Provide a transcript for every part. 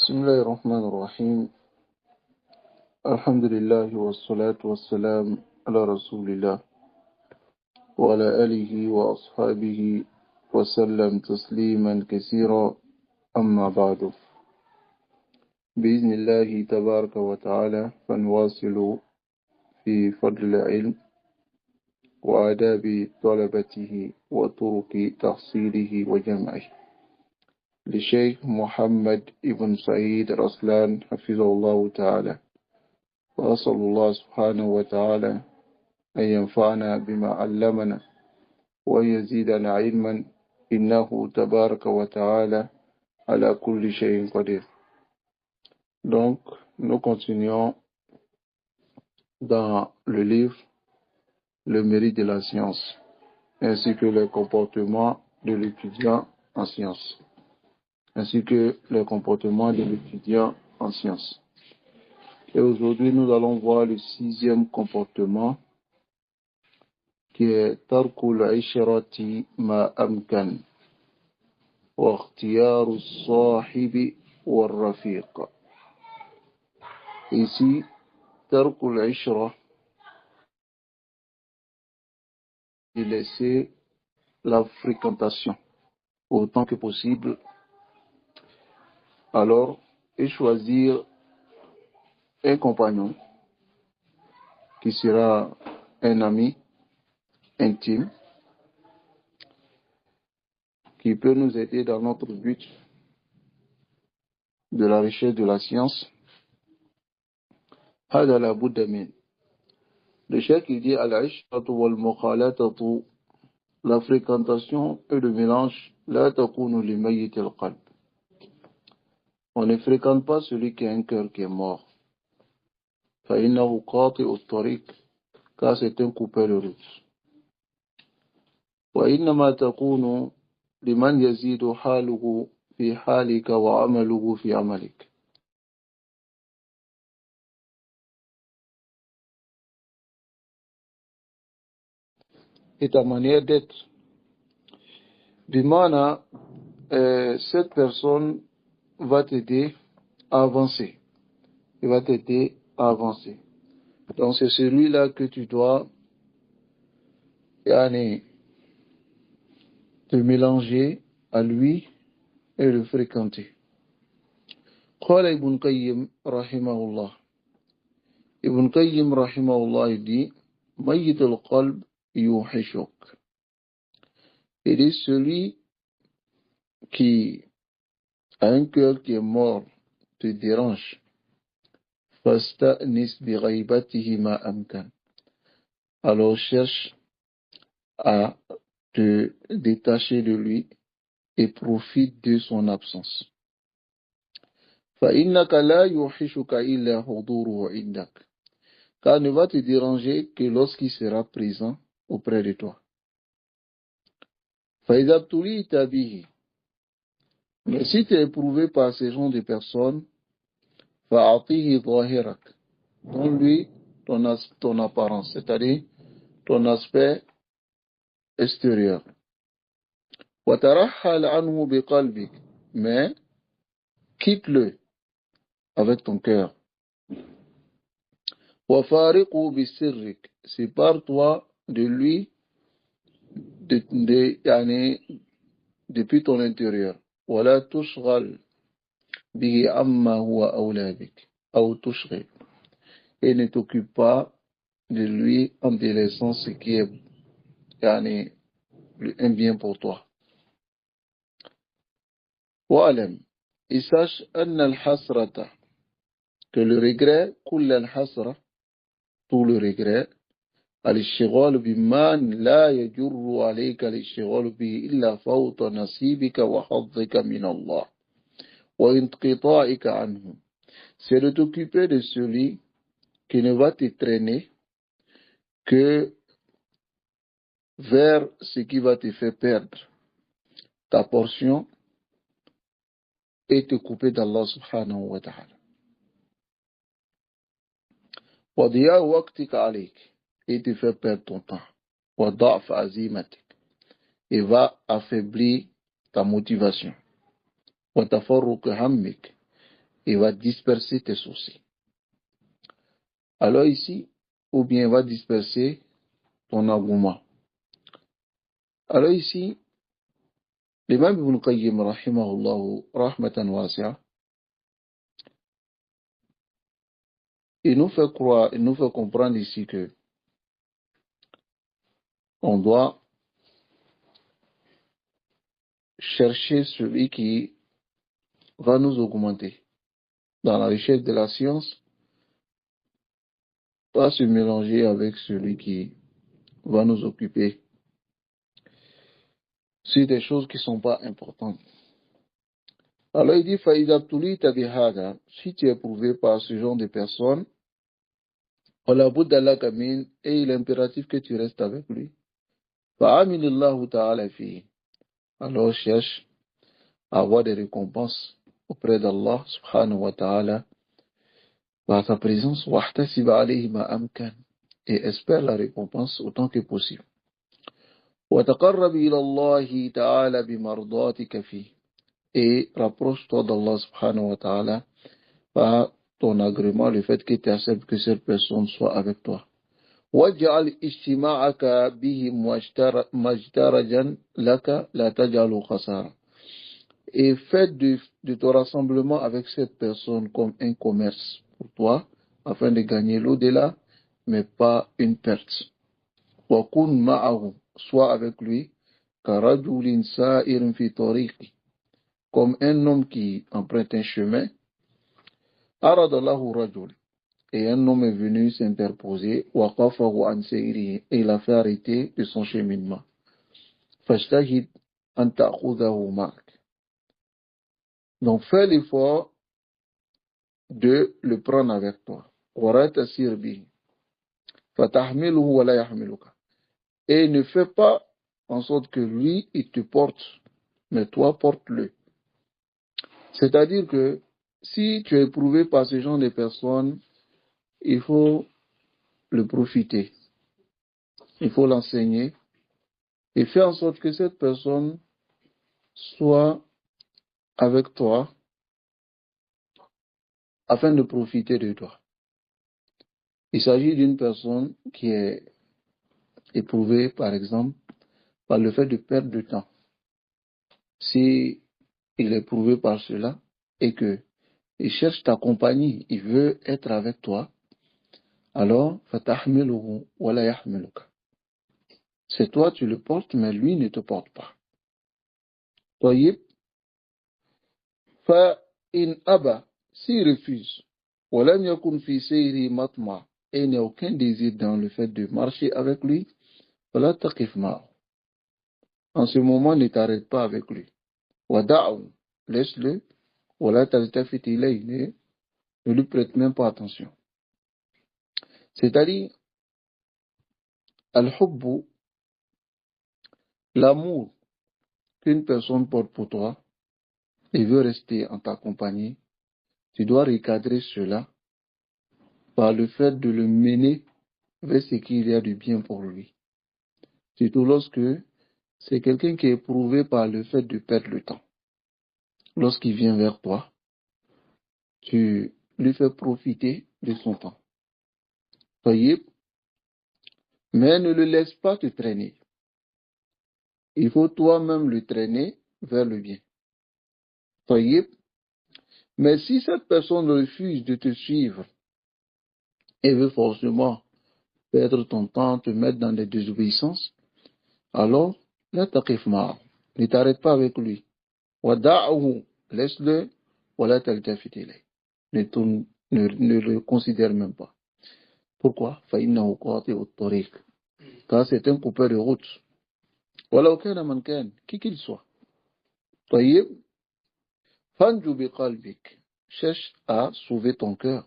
بسم الله الرحمن الرحيم. الحمد لله والصلاة والسلام على رسول الله وعلى آله وأصحابه وسلم تسليما كثيرا. أما بعد، بإذن الله تبارك وتعالى فنواصل في فضل العلم وآداب طلبته وطرق تحصيله وجمعه لشيخ محمد ابن سعيد رسلان حفظه الله تعالى. وأسأل الله سبحانه وتعالى أن ينفعنا بما علمنا وأن يزيدنا علما إنه تبارك وتعالى على كل شيء قدير. Donc, nous continuons dans le livre Le mérite de la science, ainsi que le comportement de l'étudiant en sciences. Et aujourd'hui, nous allons voir le 6e comportement qui est Tarkul Ishrati ma amkan wa ikhtiyaru sahibi wa rafiq. Ici, Tarkul Ishra, de laisser la fréquentation autant que possible, alors, et choisir un compagnon qui sera un ami intime, qui peut nous aider dans notre but de la recherche de la science. هذا لا بد منه. Le cheikh il dit al-ishratu wal-mukhalatatu, la fréquentation et le mélange, la takunu li mayyit al-qalb. On ne fréquente pas celui qui a un cœur qui est mort. Fa innahu qati'u at-tariq, car c'est un coupeur de route. Wa innama takunu liman yazidu haluhu fi halika wa amaluhu fi amalik. Et ta manière d'être. Bimana, cette personne va t'aider à avancer. Il va t'aider à avancer. Donc c'est celui-là que tu dois te mélanger à lui et le fréquenter. قال ابن قيم رحمه الله. Ibn Qayyim rahimahullah il dit ميت القلب يوحشك. Il dit celui qui a un cœur qui est mort te dérange. فاستأنس بغيبته ما أمكن. Alors cherche à te détacher de lui et profite de son absence. فإنك لا يوحشك إلا حضوره عندك. Car ne va te déranger que lorsqu'il sera présent auprès de toi. فإذا ابتليت به. Mais si tu es éprouvé par ces genres de personnes, فأعطيه ظاهرك. Donne-lui ton apparence, c'est-à-dire ton aspect extérieur. وترحل عنه بقلبك. Mais quitte-le avec ton cœur. وفارقه بسرك. Sépare-toi de lui depuis ton intérieur. ولا تشغل به عما هو أولى بك أو تشغل. Et ne t'occupe pas de lui en délaissant ce qui est un bien pour toi. وأعلم. Et sache أن الحسرة, que le regret, كل الحسرة, tout le regret, الاشتغال بما لا يجر عليك الاشتغال به إلا فوت نصيبك وحظك من الله وانقطاعك عنه. C'est de t'occuper de celui qui ne va te traîner que vers ce qui va te faire perdre ta portion et te couper d'Allah subhanahu wa ta'ala. وضياع وقتك عليك, et te fait perdre ton temps. وضعف عزيمتك, et va affaiblir ta motivation. وتفرق همك, il va disperser tes sourcils. Alors ici, ou bien il va disperser ton engouement. Alors ici, l'imam Ibn Qayyim, rahimahullahu, rahmatan wasi'a, il nous fait croire, il nous fait comprendre ici que on doit chercher celui qui va nous augmenter dans la richesse de la science, pas se mélanger avec celui qui va nous occuper sur des choses qui ne sont pas importantes. Alors il dit, Faïda Tuli Tabihada, si tu es éprouvé par ce genre de personnes, Allah Bouddha Kamin, et il est impératif que tu restes avec lui. Fa'amilillahu ta'ala fi. Alors cherche à avoir des récompenses auprès d'Allah subhanahu wa ta'ala par sa présence, wahtasib alayhi ma amkan, et espère la récompense autant que possible. وتقرب إلى الله تعالى بمرضاتك فيه, et rapproche-toi d'Allah subhanahu wa ta'ala par ton agrément, le fait que tu acceptes que cette personne soit avec toi. واجعل اجتماعك بهم مجترجا لك لا تجعل خسارة, et fais de ton rassemblement avec cette personne comme un commerce pour toi, afin de gagner l'au-delà, mais pas une perte. وَكُنْ مَعَهُ, sois avec lui, كَرَجُلٍ سَائِرٍ فِي طَرِيقِ, comme un homme qui emprunte un chemin. أَرَدَ لَهُ رَجُلٍ, et un homme est venu s'interposer, وَقَفَهُ عَنْ سَيْرِهِ, et il a fait arrêter de son cheminement. فَاجْتَهِدْ أَنْ تَأْخُذَهُ مَعَكَ, donc fais l'effort de le prendre avec toi. وَلَا تَسِرْ بِهِ فَتَحْمِلُهُ وَلَا يَحْمِلُكَ, et ne fais pas en sorte que lui, il te porte, mais toi, porte-le. C'est-à-dire que si tu es éprouvé par ce genre de personnes, il faut le profiter, il faut l'enseigner et faire en sorte que cette personne soit avec toi afin de profiter de toi. Il s'agit d'une personne qui est éprouvée, par exemple, par le fait de perdre du temps. Si il est éprouvé par cela et que il cherche ta compagnie, il veut être avec toi, alors fatahmiluhu wa la yahmiluka. C'est toi tu le portes, mais lui ne te porte pas. طيب, فإن أبى, s'il refuse, ولم يكن في سيره مطمع, et il n'y a aucun désir dans le fait de marcher avec lui, فلا تقف معه. En ce moment, ne t'arrête pas avec lui. ودعه, laisse-le, ولا تلتفت إليه, ne lui prête même pas attention. C'est-à-dire, al-hubbu, l'amour qu'une personne porte pour toi et veut rester en ta compagnie, tu dois recadrer cela par le fait de le mener vers ce qu'il y a de bien pour lui. Surtout lorsque c'est quelqu'un qui est éprouvé par le fait de perdre le temps. Lorsqu'il vient vers toi, tu lui fais profiter de son temps. Soyez, mais ne le laisse pas te traîner. Il faut toi-même le traîner vers le bien. Soyez, mais si cette personne refuse de te suivre et veut forcément perdre ton temps, te mettre dans des désobéissances, alors, la taqif ma'a, ne t'arrête pas avec lui. Wada'ahu, laisse-le, wa la taltafit ilayh. Ne le considère même pas. Pourquoi? Fa'innahu qati'u at-tariq. Car c'est un coupeur de route. Walau kana man kan, qui qu'il soit. Tayyib, fanju bi qalbik, cherche à sauver ton cœur.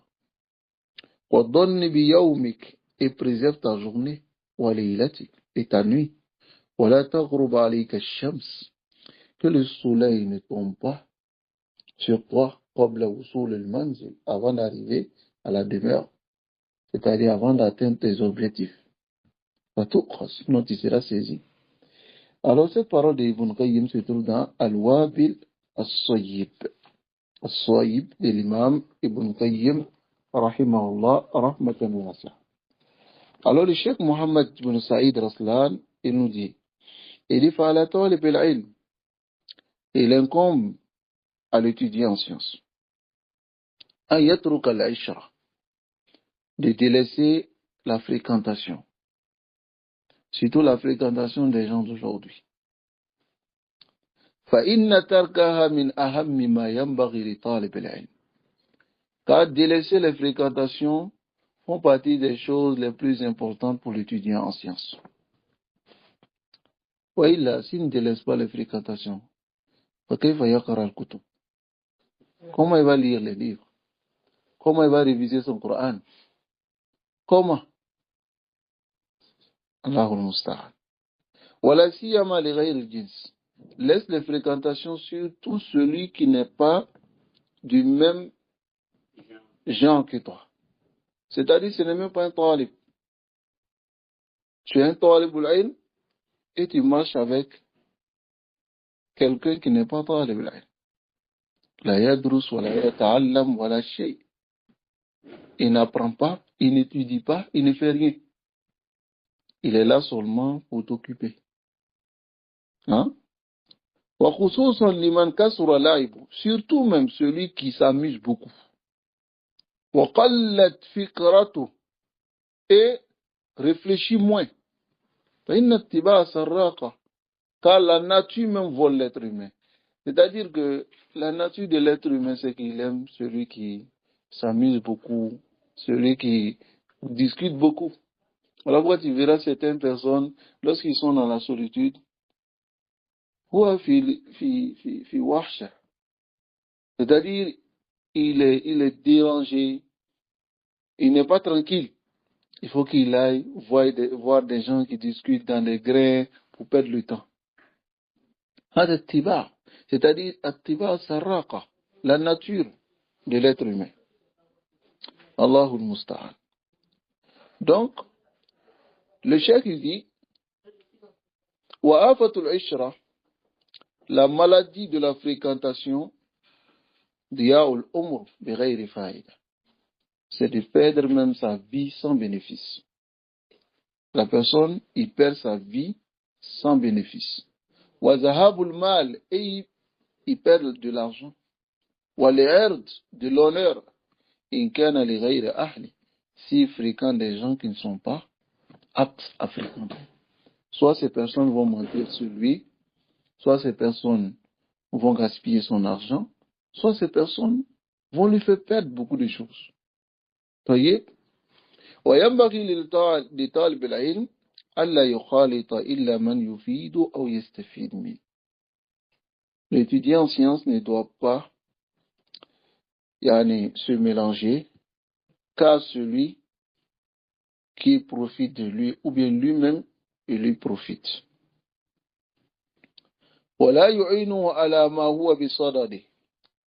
Wa dhanni bi yawmik, et préserve ta journée. Wa laylatik, et ta nuit. Wa la taghrub alayka ash-shams, que le soleil ne tombe pas sur toi, qabla wusul al-manzil, avant d'arriver à la demeure, c'est-à-dire avant d'atteindre tes objectifs. Sinon tu seras saisi. Alors cette parole d'Ibn Qayyim se trouve dans Al-Wabil As-Sayyib. الصويب de l'imam Ibn Qayyim rahimahullah rahmatan wasi'a. Alors le Cheikh Mohammed ibn Saïd Raslan, il nous dit, il dit فعلى طالب العلم, il incombe à l'étudiant en sciences أن يترك العشرة, de délaisser la fréquentation, surtout la fréquentation des gens d'aujourd'hui. فإن تركها من أهم ما ينبغي لطالب العلم, car délaisser les fréquentations font partie des choses les plus importantes pour l'étudiant en sciences. وإلا, s'il ne délaisse pas les fréquentations, فكيف يقرأ الكتب? Comment il va lire les livres? Comment il va réviser son Coran? Comment? Allahul Musta'an. ولا سيما لغير الجنس, laisse les fréquentations surtout celui qui n'est pas du même genre que toi. C'est-à-dire, ce n'est même pas un talib. Tu es un talibul ilm et tu marches avec quelqu'un qui n'est pas talibul ilm. La yadrus wa la yata'allam wa la shay. Il n'apprend pas, il n'étudie pas, il ne fait rien. Il est là seulement pour t'occuper. Hein? Wa khususan liman kasura la'ibu, surtout même celui qui s'amuse beaucoup. Wa qallat fikratu, et réfléchit moins. Fa inna ittiba'a sarraqa, car la nature même vole l'être humain. C'est-à-dire que la nature de l'être humain, c'est qu'il aime celui qui s'amuse beaucoup, celui qui discute beaucoup. Alors, quand tu verras certaines personnes, lorsqu'ils sont dans la solitude, c'est-à-dire, il est dérangé, il n'est pas tranquille. Il faut qu'il aille voir des gens qui discutent dans des grains pour perdre le temps. C'est-à-dire, la nature de l'être humain. Allahul Musta'an. Donc, le cheikh il dit, wa afatul ishra, la maladie de la fréquentation, diyaul umr bi ghayri faïda, c'est de perdre même sa vie sans bénéfice. La personne, il perd sa vie sans bénéfice. Wa zahabul mal, et il perd de l'argent. Wa li'ard, de l'honneur. In kana li ghayri ahli, s'il fréquente des gens qui ne sont pas aptes à fréquenter. Soit ces personnes vont mentir sur lui, soit ces personnes vont gaspiller son argent, soit ces personnes vont lui faire perdre beaucoup de choses. Voyez? وينبغي لطالب العلم ألا يخالط إلا من يفيد أو يستفيد منه. L'étudiant en sciences ne doit pas se mélanger qu'à celui qui profite de lui, ou bien lui-même il lui profite. ولا يعينه على ما هو بصدده,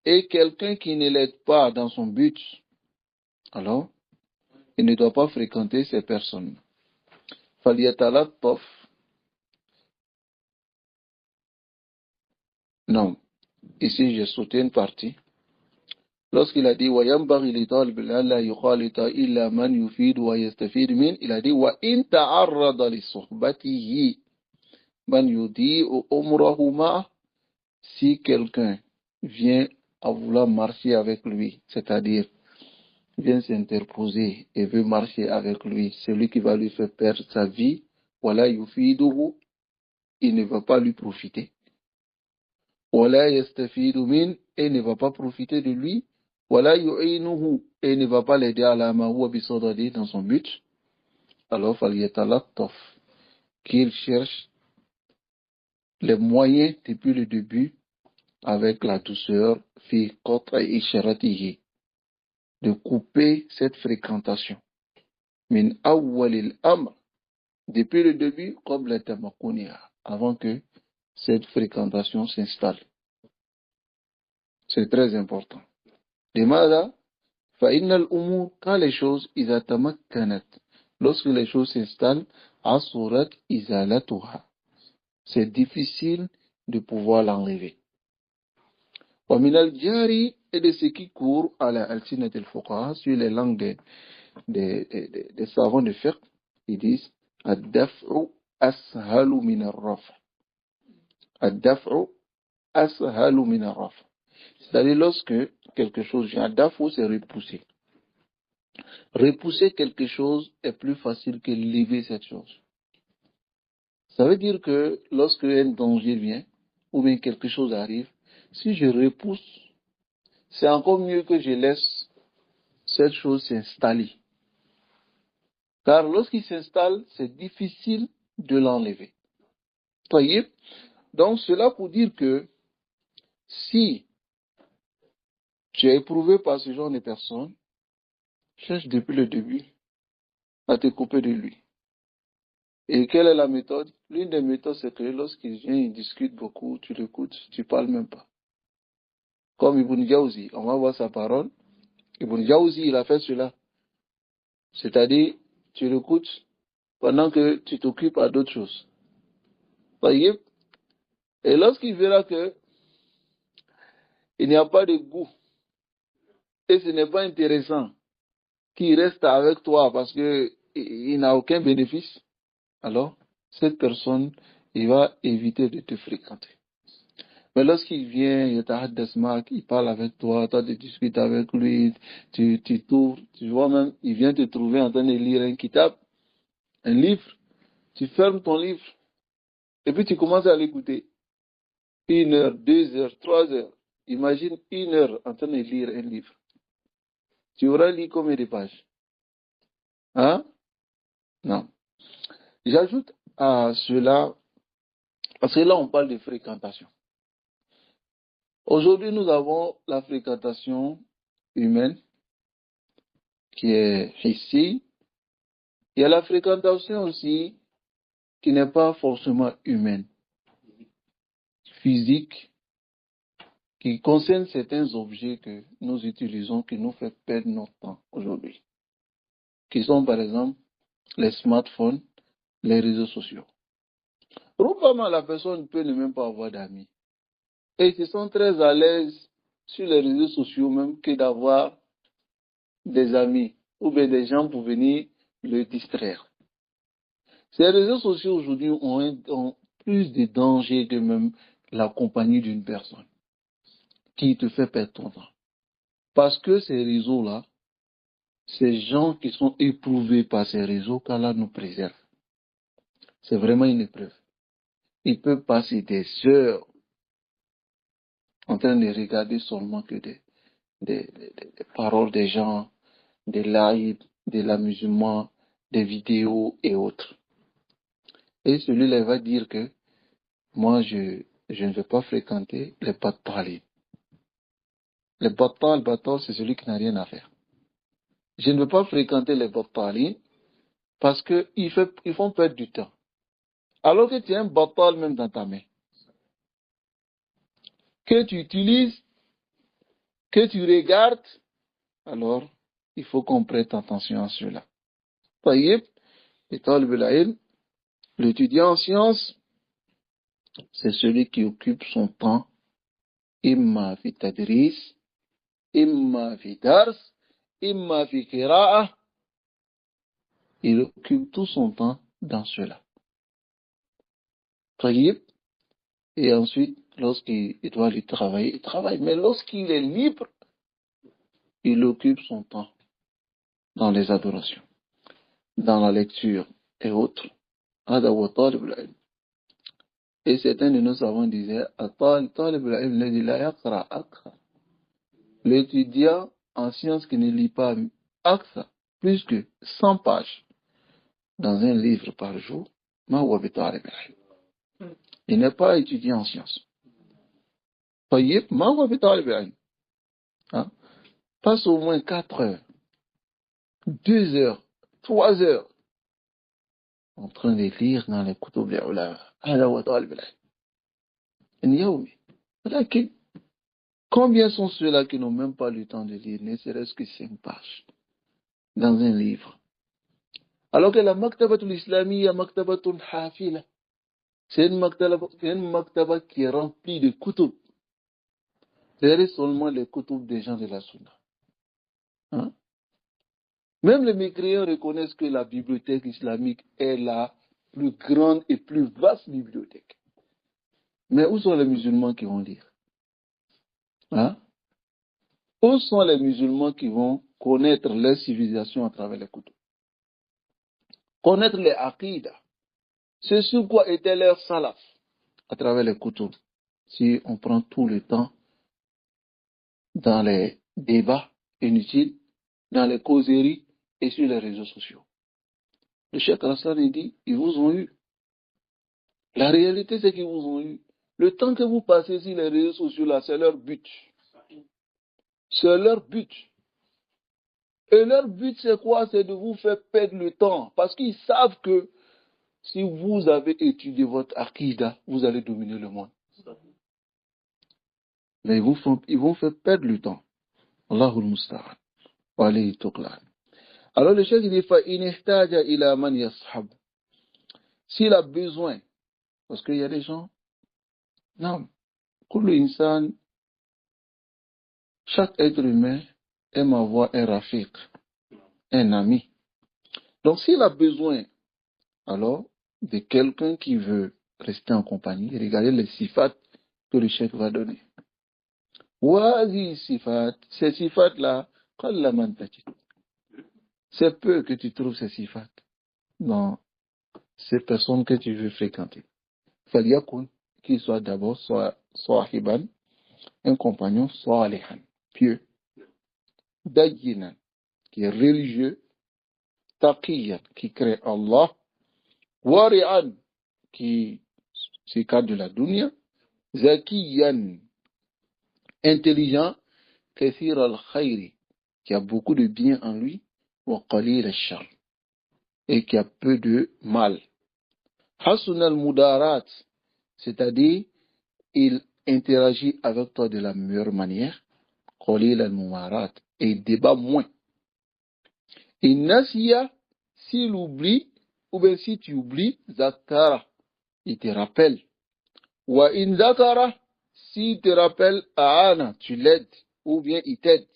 et quelqu'un qui ne l'aide pas dans son but, alors il ne doit pas fréquenter ces personnes. فليتلطف. Non, ici j'ai sauté une partie. Lorsqu'il a dit وينبغي لطالب ألا يخالط إلا من يفيد ويستفيد منه, il a dit وإن تعرض لصحبته من يضيء أمره معه, si quelqu'un vient à vouloir marcher avec lui, c'est-à-dire vient s'interposer et veut marcher avec lui, celui qui va lui faire perdre sa vie, voilà yufiduhu, il ne va pas lui profiter. Voilà yastafidu min, et ne va pas profiter de lui. Voilà yu'inuhu, et ne va pas l'aider à la mahuwa bisadadi, dans son but. Alors falyatalattaf, qu'il cherche les moyens depuis le début avec la douceur fi qat'i isharatihi, de couper cette fréquentation. Min awwalil amr, depuis le début, comme la tamakunia, avant que cette fréquentation s'installe. C'est très important. Demanda, فإن الأمور, quand les choses إذا تمكنت, lorsque les choses s'installent, عصرت إزالتها, c'est difficile de pouvoir l'enlever. ومن الجاري et de ce qui court à la ألسنة الفقهاء sur les langues des savants de fiqh, ils disent الدفع أسهل من الرفع. الدفع أسهل من الرفع. C'est-à-dire lorsque quelque chose vient, dafou c'est repousser. Repousser quelque chose est plus facile que lever cette chose. Ça veut dire que lorsque un danger vient, ou bien quelque chose arrive, si je repousse, c'est encore mieux que je laisse cette chose s'installer. Car lorsqu'il s'installe, c'est difficile de l'enlever. Voyez? Donc cela pour dire que si tu es éprouvé par ce genre de personne, cherche depuis le début à te couper de lui. Et quelle est la méthode? L'une des méthodes, c'est que lorsqu'il vient, il discute beaucoup, tu l'écoutes, tu parles même pas. Comme Ibn Jawzi, on va voir sa parole. Ibn Jawzi, il a fait cela. C'est-à-dire, tu l'écoutes pendant que tu t'occupes à d'autres choses. Voyez? Et lorsqu'il verra que il n'y a pas de goût, et ce n'est pas intéressant qu'il reste avec toi parce que il n'a aucun bénéfice, alors, cette personne, il va éviter de te fréquenter. Mais lorsqu'il vient, il parle avec toi, toi tu discutes avec lui, tu t'ouvres, tu vois même, il vient te trouver en train de lire un kitab, un livre, tu fermes ton livre, et puis tu commences à l'écouter. 1 heure, 2 heures, 3 heures. Imagine 1 heure en train de lire un livre. Tu auras lu combien de pages? Hein? Non. J'ajoute à cela, parce que là on parle de fréquentation. Aujourd'hui, nous avons la fréquentation humaine qui est ici. Il y a la fréquentation aussi qui n'est pas forcément humaine, physique, qui concerne certains objets que nous utilisons, qui nous fait perdre notre temps aujourd'hui, qui sont par exemple les smartphones, les réseaux sociaux. Probablement, la personne peut ne même pas avoir d'amis. Et ils se sont très à l'aise sur les réseaux sociaux même que d'avoir des amis ou bien des gens pour venir le distraire. Ces réseaux sociaux aujourd'hui ont plus de danger que même la compagnie d'une personne qui te fait perdre ton temps. Parce que ces réseaux-là, ces gens qui sont éprouvés par ces réseaux, qu'Allah nous préserve. C'est vraiment une épreuve. Ils peuvent passer des heures en train de regarder seulement que des paroles des gens, des lives, de l'amusement, des vidéos et autres. Et celui-là va dire que moi, je ne vais pas fréquenter les battalines. Les battal, c'est celui qui n'a rien à faire. Je ne veux pas fréquenter les battalines parce qu'ils font perdre du temps. Alors que tu as un battal même dans ta main, que tu utilises, que tu regardes, alors il faut qu'on prête attention à cela. Voyez, l'étudiant en sciences, c'est celui qui occupe son temps, imma fi tadris, imma fi dars, imma fi qira'a. Il occupe tout son temps dans cela. Voyez, et ensuite, lorsqu'il doit aller travailler, il travaille. Mais lorsqu'il est libre, il occupe son temps dans les adorations, dans la lecture et autres. Et certains de nos savants disaient, l'étudiant en sciences qui ne lit pas aksa, plus que 100 pages dans un livre par jour, il n'est pas étudiant en sciences. Hein? Passe au moins 4 heures, 2 heures, 3 heures en train de lire dans les kutub des ulama. Combien sont ceux-là qui n'ont même pas le temps de lire, ne serait-ce que 5 pages dans un livre? Alors que la maktabatul islamiyya, maktabatul hafila, c'est une maktaba qui est remplie de kutub. Derrière seulement les koutoubs des gens de la Sunna. Hein? Même les mécréants reconnaissent que la bibliothèque islamique est la plus grande et plus vaste bibliothèque. Mais où sont les musulmans qui vont lire? Hein? Où sont les musulmans qui vont connaître leur civilisation à travers les koutoubs? Connaître les aqidas. C'est sur quoi était leur salaf à travers les koutoubs. Si on prend tout le temps dans les débats inutiles, dans les causeries et sur les réseaux sociaux. Le Cheikh Hassan dit, ils vous ont eu. La réalité, c'est qu'ils vous ont eu. Le temps que vous passez sur les réseaux sociaux, là, c'est leur but. C'est leur but. Et leur but, c'est quoi? C'est de vous faire perdre le temps. Parce qu'ils savent que si vous avez étudié votre akida, vous allez dominer le monde. Mais ils vont faire perdre le temps. Allahul Musta'an. Wa alayhi tuqlan. Alors le chef dit, فَإِنِ احْتَاجَ إِلَى مَنْ يَصْحَبُ. S'il a besoin, parce qu'il y a des gens, non, كل إنسان, chaque être humain aime avoir un rafiq, un ami. Donc s'il a besoin, alors, de quelqu'un qui veut rester en compagnie, regardez les sifat que le chef va donner. Wazi sifat, ces sifat-là, c'est peu que tu trouves ces sifat dans ces personnes que tu veux fréquenter. Falyakoun, qu'il soit d'abord soit sahiban, un compagnon, soit alihan, pieux, dayinan, qui est religieux, taqiyan, qui crée Allah, wari'an, qui s'écarte de la dunya, zakiyan, intelligent, kathir al-khayri, qui a beaucoup de bien en lui, wa qalil al-shar, et qui a peu de mal. Hasun al-mudarat, c'est-à-dire, il interagit avec toi de la meilleure manière, qalil al-mumarat, et il débat moins. Et nasiya, s'il oublie, ou bien si tu oublies, zakara, il te rappelle. Wa in zakara, s'il te rappelle, aana, tu l'aides, ou bien il t'aide.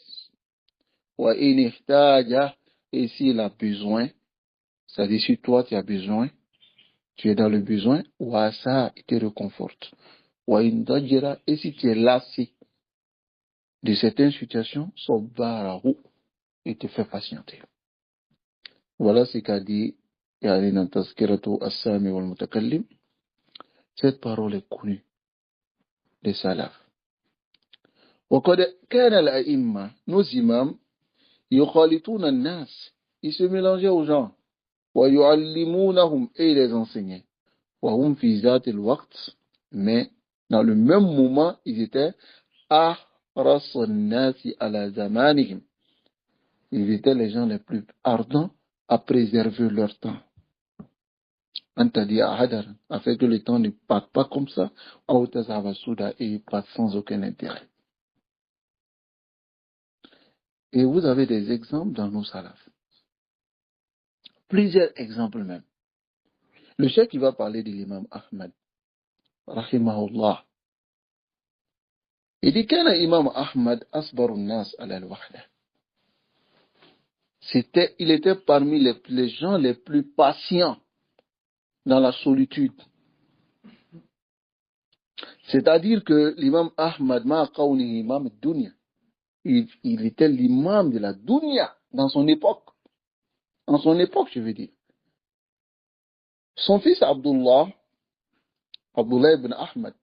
Wa in ihtaja, et s'il a besoin, c'est-à-dire si toi tu as besoin, tu es dans le besoin, wa ça, il te réconforte. Wa in dajira, et si tu es lassé de certaines situations, sabarahu, il te fait patienter. Voilà ce qu'a dit يعني dans Tazkiratu As-Sami wal Mutakallim. Cette parole est connue des salafs. وقد كان الأئمة, nos imams, يخالطون الناس, ils se mélangeaient aux gens, ويعلمونهم, et ils les enseignaient, وهم في ذات الوقت, mais dans le même moment, ils étaient أحرص الناس على زمانهم, ils étaient les gens les plus ardents à préserver leur temps. Afin que le temps ne parte pas comme ça, et il passe sans aucun intérêt. Et vous avez des exemples dans nos salafs. Plusieurs exemples même. Le chef qui va parler de l'imam Ahmad, rahimahullah, il dit qu'un imam Ahmad asbarun nas ala al-wahda. Il était parmi les gens les plus patients dans la solitude. C'est-à-dire que l'imam Ahmad, ma'aqawni imam dunya, il était l'imam de la dunya dans son époque. En son époque, je veux dire. Son fils Abdullah ibn Ahmad,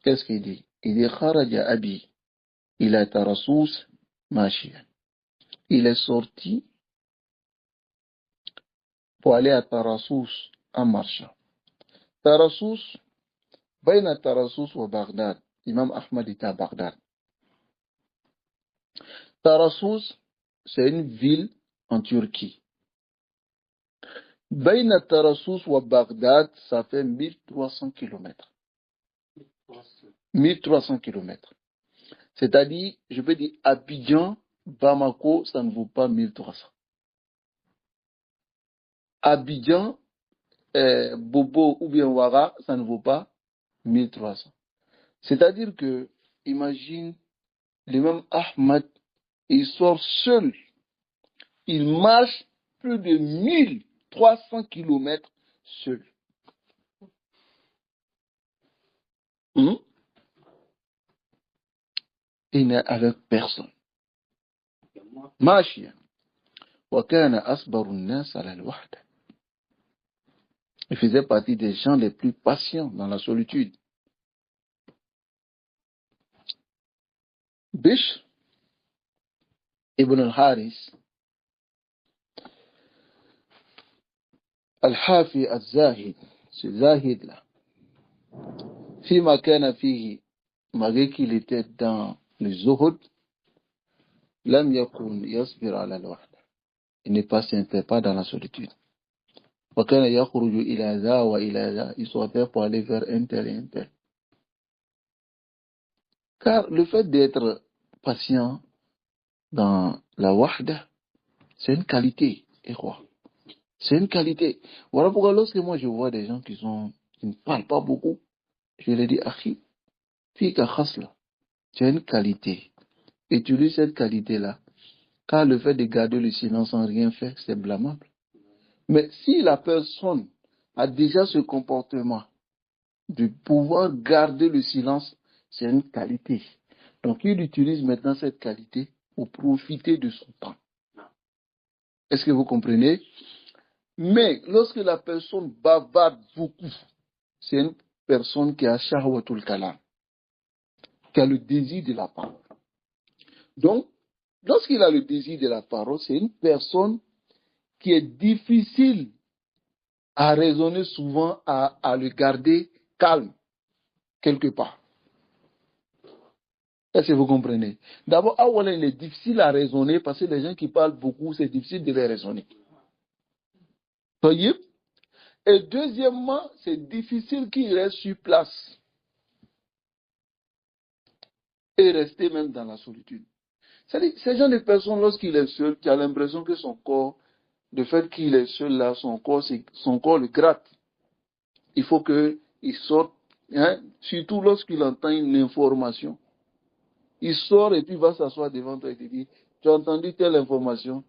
qu'est-ce qu'il dit? Il dit kharaja abi ila Tarasous mashiyan. Il est sorti pour aller à Tarasous en marchant. Tarasous, bayna Tarasous wa Bagdad. Imam Ahmad était à Bagdad. Tarasous, c'est une ville en Turquie. Bayna Tarasous wa Bagdad, ça fait 1300 kilomètres. 1300 kilomètres. C'est-à-dire, je peux dire, Abidjan, Bamako, ça ne vaut pas 1300. Abidjan, Bobo ou bien Ouara, ça ne vaut pas 1300. C'est-à-dire que imagine, l'imam Ahmad, il sort seul. Il marche plus de 1300 kilomètres seul. Il n'est avec personne. ماشيا وكان أصبر الناس على الوحدة. Il faisait partie des gens les plus patients dans la solitude. Bishr ibn al-Haris, al-Hafi al-Zahid, ce Zahid là, فيما كان فيه, malgré qu'il était dans le Zuhud, لم يكن يصبر على الوحدة. Il ne patientait pas dans la solitude. وكان يخرج إلى ذا وإلى ذا. Il sortait pour aller vers un tel et un tel. Car le fait d'être patient dans la wahda, c'est une qualité. Et quoi? C'est une qualité. Voilà pourquoi lorsque moi je vois des gens qui ne parlent pas beaucoup, je leur dis, Akhi, fika khasla, tu as une qualité. Utilise cette qualité-là. Car le fait de garder le silence sans rien faire, c'est blâmable. Mais si la personne a déjà ce comportement de pouvoir garder le silence, c'est une qualité. Donc il utilise maintenant cette qualité pour profiter de son temps. Est-ce que vous comprenez? Mais lorsque la personne bavarde beaucoup, c'est une personne qui a shahwatul kalam, qui a le désir de la parole. Donc, lorsqu'il a le désir de la parole, c'est une personne qui est difficile à raisonner souvent, à le garder calme, quelque part. Est-ce que vous comprenez? D'abord, il est difficile à raisonner parce que les gens qui parlent beaucoup, c'est difficile de les raisonner. Voyez? Et deuxièmement, c'est difficile qu'ils restent sur place et rester même dans la solitude. C'est-à-dire, ces gens de personnes, lorsqu'il est seul, tu as l'impression que son corps, le fait qu'il est seul là, son corps le gratte. Il faut qu'il sorte, hein, surtout lorsqu'il entend une information. Il sort et puis va s'asseoir devant toi et te dit, tu as entendu telle information?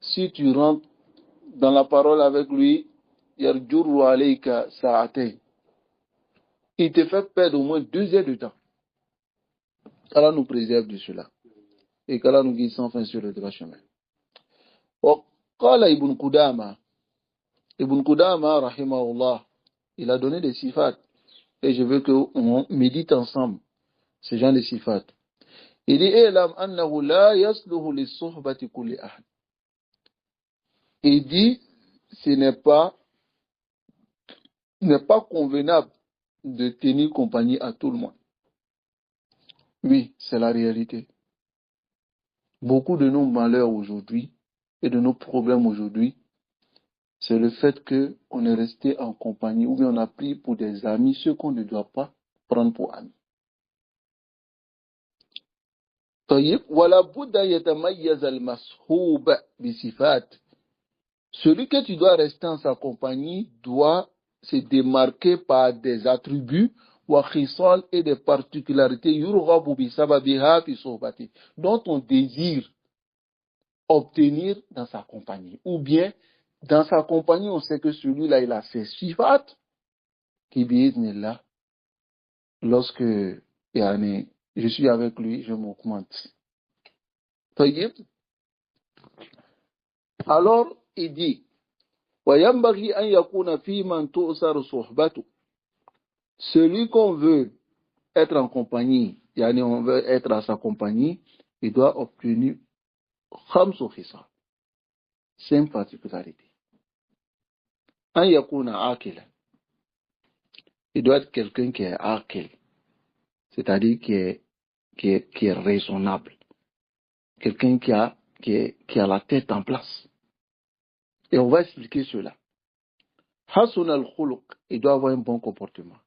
Si tu rentres dans la parole avec lui, yarjuru alayka sa'atayn. Il te fait perdre au moins 2 heures de temps. qu'Allah nous préserve de cela. Et qu'Allah nous guide sans fin sur le droit chemin. Qala Ibn Qudama. Ibn Qudama, rahimahullah, il a donné des sifat. Et je veux qu'on médite ensemble ce genre de sifat. Il dit, Elam annahu la yasluhu li suhbati kulli ahad. Il dit, ce n'est pas convenable de tenir compagnie à tout le monde. Oui, c'est la réalité. Beaucoup de nos malheurs aujourd'hui et de nos problèmes aujourd'hui, c'est le fait qu'on est resté en compagnie ou bien on a pris pour des amis ceux qu'on ne doit pas prendre pour amis. Celui que tu dois rester en sa compagnie doit se démarquer par des attributs et des particularités dont on désire obtenir dans sa compagnie. Ou bien, dans sa compagnie, on sait que celui-là, il a ses sifat qui là, lorsque je suis avec lui, je m'augmente. Alors, il dit, celui qu'on veut être en compagnie, on veut être à sa compagnie, il doit obtenir 5 particularités. Il doit être quelqu'un qui est akil, c'est-à-dire qui est raisonnable, quelqu'un qui a la tête en place. Et on va expliquer cela. Hasun al-khuluq, il doit avoir un bon comportement.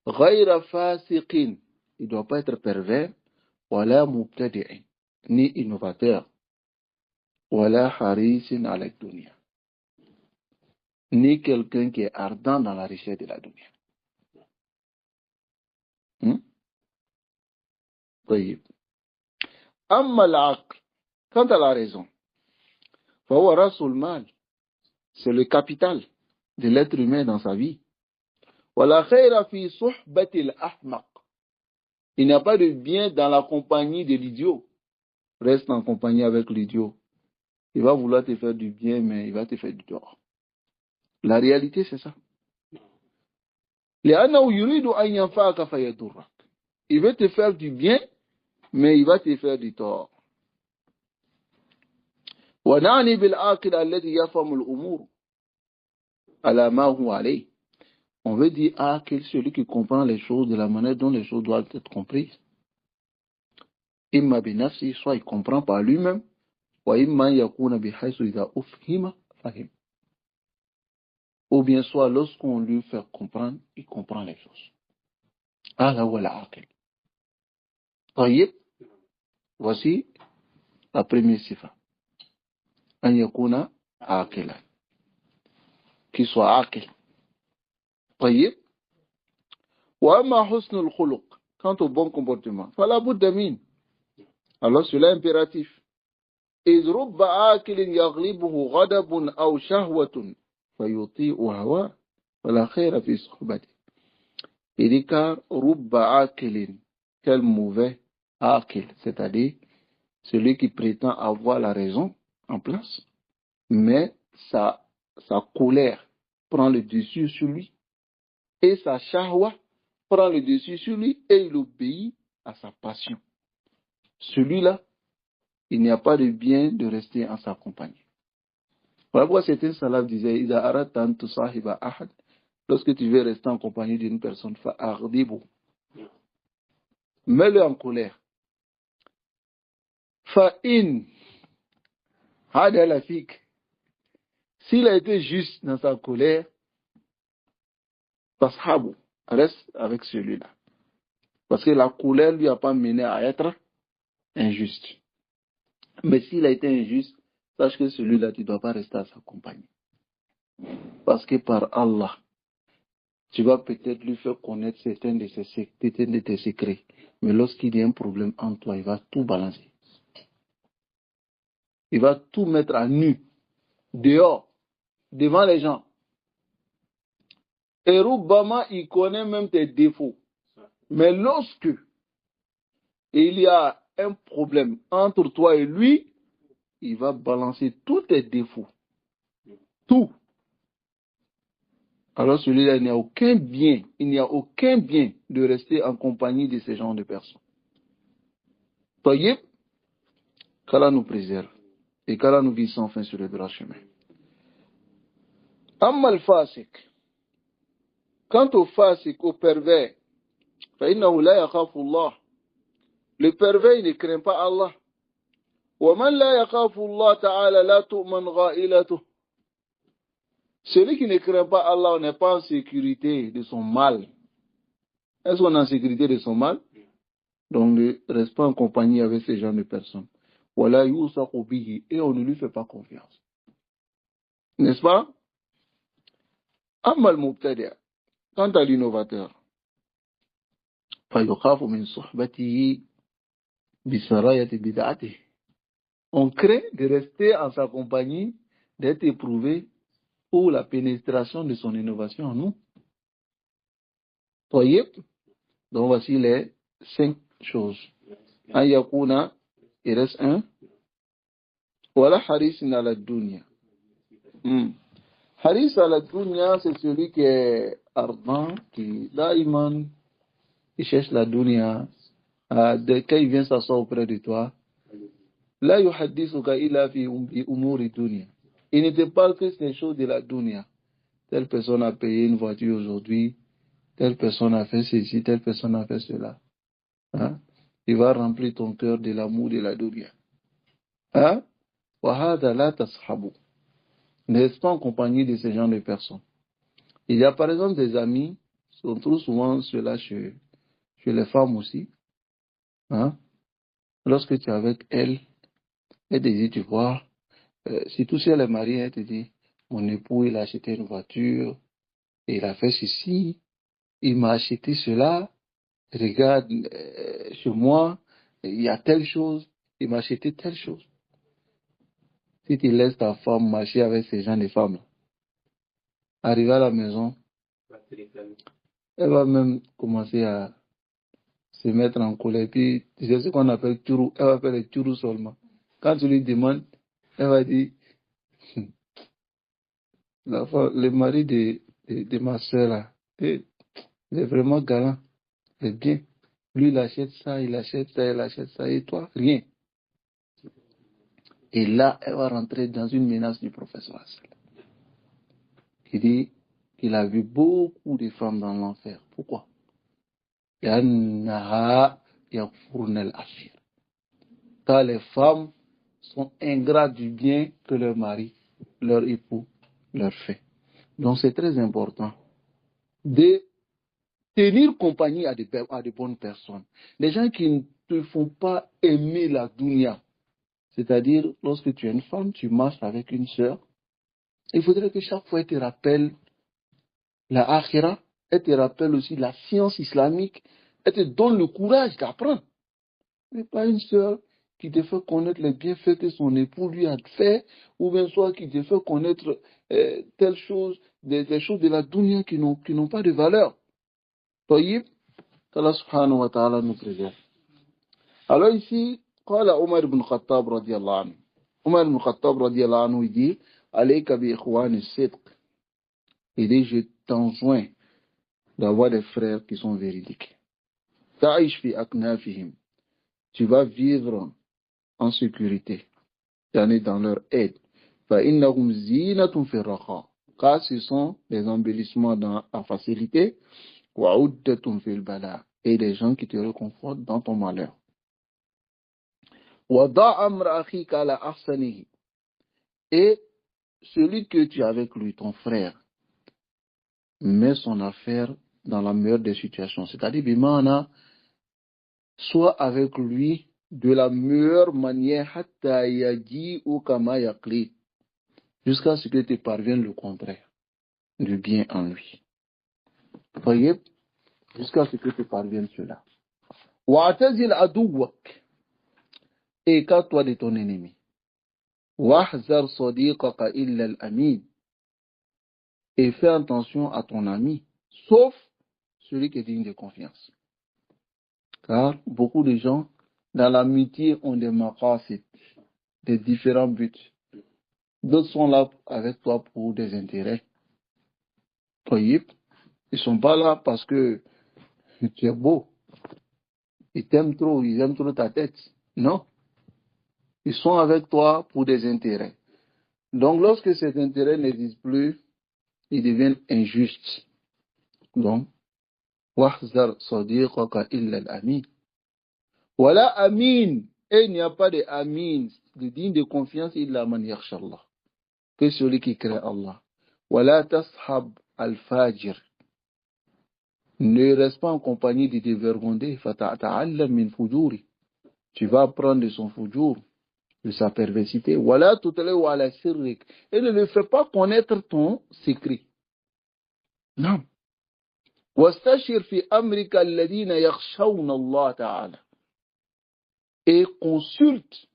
Ghayra fasiqin, il ne doit pas être pervers, wala mubtadi'in, ni innovateur, wala harisin ala dunya, ni quelqu'un qui est ardent dans la richesse de la dunya. طيب. أما العقل, quant à la raison, فهو رأس المال, c'est le capital de l'être humain dans sa vie. ولا خير في صحبة الأحمق. Il n'y a pas de bien dans la compagnie de l'idiot. Reste en compagnie avec l'idiot. Il va vouloir te faire du bien, mais il va te faire du tort. La réalité, c'est ça. لأنه يريد أن ينفعك فيضرك. Il veut te faire du bien, mais il va te faire du tort. ونعني بالعاقل الذي يفهم الأمور على ما هو عليه. On veut dire عاقل, celui qui comprend les choses de la manière dont les choses doivent être comprises. إما بنفسه, soit il comprend par lui-même, وإما يكون بحيث إذا أفهم فهم. Ou bien soit lorsqu'on lui fait comprendre, il comprend les choses. هذا هو العاقل. طيب. Voici la première sifa. أن يكون عاقلا. Qu'il soit عاقل. طيب. وأما حسن الخلق, quant au bon comportement, فلا بد منه. Alors cela est impératif. إذ رب عاقل يغلبه غضب أو شهوة فيطيع هواه فلا خير في صحبته. Il dit car رب عاقل, quel mauvais عاقل, c'est-à-dire celui qui prétend avoir la raison en place, mais sa colère prend le dessus sur lui, et sa shahwa prend le dessus sur lui, et il obéit à sa passion. Celui-là, il n'y a pas de bien de rester en sa compagnie. Voilà pourquoi certains salafs disaient, Iza arata an tusahiba ahad, lorsque tu veux rester en compagnie d'une personne, fa'ardibu, mets-le en colère. Fa'in hada lafik, s'il a été juste dans sa colère, fashabu, reste avec celui-là. Parce que la colère lui a pas mené à être injuste. Mais s'il a été injuste, sache que celui-là, tu ne dois pas rester à sa compagnie. Parce que par Allah, tu vas peut-être lui faire connaître certains de tes secrets. Mais lorsqu'il y a un problème en toi, il va tout balancer. Il va tout mettre à nu, dehors, devant les gens. Et Rubbama, il connaît même tes défauts. Mais lorsque il y a un problème entre toi et lui, il va balancer tous tes défauts. Tout. Alors celui-là, il n'y a aucun bien de rester en compagnie de ce genre de personnes. Taïb, qu'Allah nous préserve et qu'Allah nous guide sans fin sur le droit chemin. Amma al-fasik, quant au fasik, au pervers, فإنه لا يخاف الله. Le pervers, il ne craint pas Allah. ومن لا يخاف الله تعالى لا تؤمن غائلته. Celui qui ne craint pas Allah n'est pas en sécurité de son mal. Est-ce qu'on est en sécurité de son mal? Donc ne reste pas en compagnie avec ces gens de personnes. Voilà, et on ne lui fait pas confiance. N'est-ce pas? Amal mubtadi', quant à l'innovateur, on craint de rester en sa compagnie, d'être éprouvé pour la pénétration de son innovation en nous. Donc voici les 5 choses. An yakuna, il reste un. Voilà harisin ala dunya. Haris ala dunya, c'est celui qui est ardent, qui daïman, il cherche la dunya. Quand il vient s'asseoir auprès de toi, la yuhaddisuka illa fi umuri dunya. Il ne te parle que des choses de la dunya. Telle personne a payé une voiture aujourd'hui, telle personne a fait ceci, telle personne a fait cela. Hein? Il va remplir ton cœur de l'amour de la dunya. Hein? Wahada la tashabu. Ne reste pas en compagnie de ce genre de personnes. Il y a par exemple des amis, on trouve souvent cela chez les femmes aussi. Hein? Lorsque tu es avec elle, elle te dit, tu vois, surtout si elle est mariée, elle te dit, mon époux, il a acheté une voiture, et il a fait ceci, il m'a acheté cela, regarde chez moi, il y a telle chose, il m'a acheté telle chose. Si tu laisses ta femme marcher avec ces gens de femmes, arriver à la maison, elle va même commencer à se mettre en colère. Puis, c'est ce qu'on appelle turu. Elle va faire les turu seulement. Quand tu lui demandes, elle va dire, le mari de ma soeur, là, il est vraiment galant, il est bien. Lui, il achète ça, il achète ça, il achète ça, et toi, rien. Et là, elle va rentrer dans une menace du professeur. Il dit qu'il a vu beaucoup de femmes dans l'enfer. Pourquoi? Car les femmes sont ingrates du bien que leur mari, leur époux, leur fait. Donc c'est très important de tenir compagnie à de bonnes personnes. Les gens qui ne te font pas aimer la dunya. C'est-à-dire, lorsque tu es une femme, tu marches avec une sœur. Il faudrait que chaque fois, elle te rappelle la akhira, elle te rappelle aussi la science islamique, elle te donne le courage d'apprendre. Mais pas une sœur qui te fait connaître les bienfaits que son époux lui a fait, ou bien soit qui te fait connaître telle chose, des choses de la dunya qui n'ont pas de valeur. Taïb, qu'Allah subhanahu wa ta'ala nous préserve. Alors ici, قال عمر بن الخطاب رضي الله عنه. عمر بن الخطاب رضي الله عنه, il dit, عليك بإخوان الصدق. Il dit, je t'enjoins d'avoir des frères qui sont véridiques. تعيش في أكنافهم. Tu vas vivre en sécurité, dans leur aide. فإنهم زينة في الرخاء. Car ce sont des embellissements dans la facilité. وعدة في البلاء. Et des gens qui te réconfortent dans ton malheur. وضع أمر أخيك على أحسنه. Et celui que tu as avec lui, ton frère, met son affaire dans la meilleure des situations. C'est-à-dire, bimana, sois avec lui de la meilleure manière, hatta yaji'u kama yaqli, jusqu'à ce que te parvienne le contraire du bien en lui. Voyez, jusqu'à ce que te parvienne cela. Wa'tazil aduwak, écarte-toi de ton ennemi. Wahzar sadiqaka illa al-amin, et fais attention à ton ami, sauf celui qui est digne de confiance. Car beaucoup de gens, dans l'amitié, ont des maqasid, des différents buts. D'autres sont là avec toi pour des intérêts. Ils ne sont pas là parce que tu es beau. Ils t'aiment trop, ils aiment trop ta tête. Non. Ils sont avec toi pour des intérêts. Donc, lorsque ces intérêts n'existent plus, ils deviennent injustes. Donc, wahzar sadiqaka illa al-amin. Voilà amin. Et il n'y a pas de amin, de digne de confiance, illa man yakhshallah, que celui qui crée Allah. Voilà tashab al-fajir. Ne reste pas en compagnie de dévergondés. Fata'allam min fujuri. Tu vas apprendre de son fujur, de sa perversité. Voilà tutale wala sirrik. Et ne le fais pas connaître ton secret. Non. Wastashir fi amrika alladhina yakhshawna Allah ta'ala. Et consulte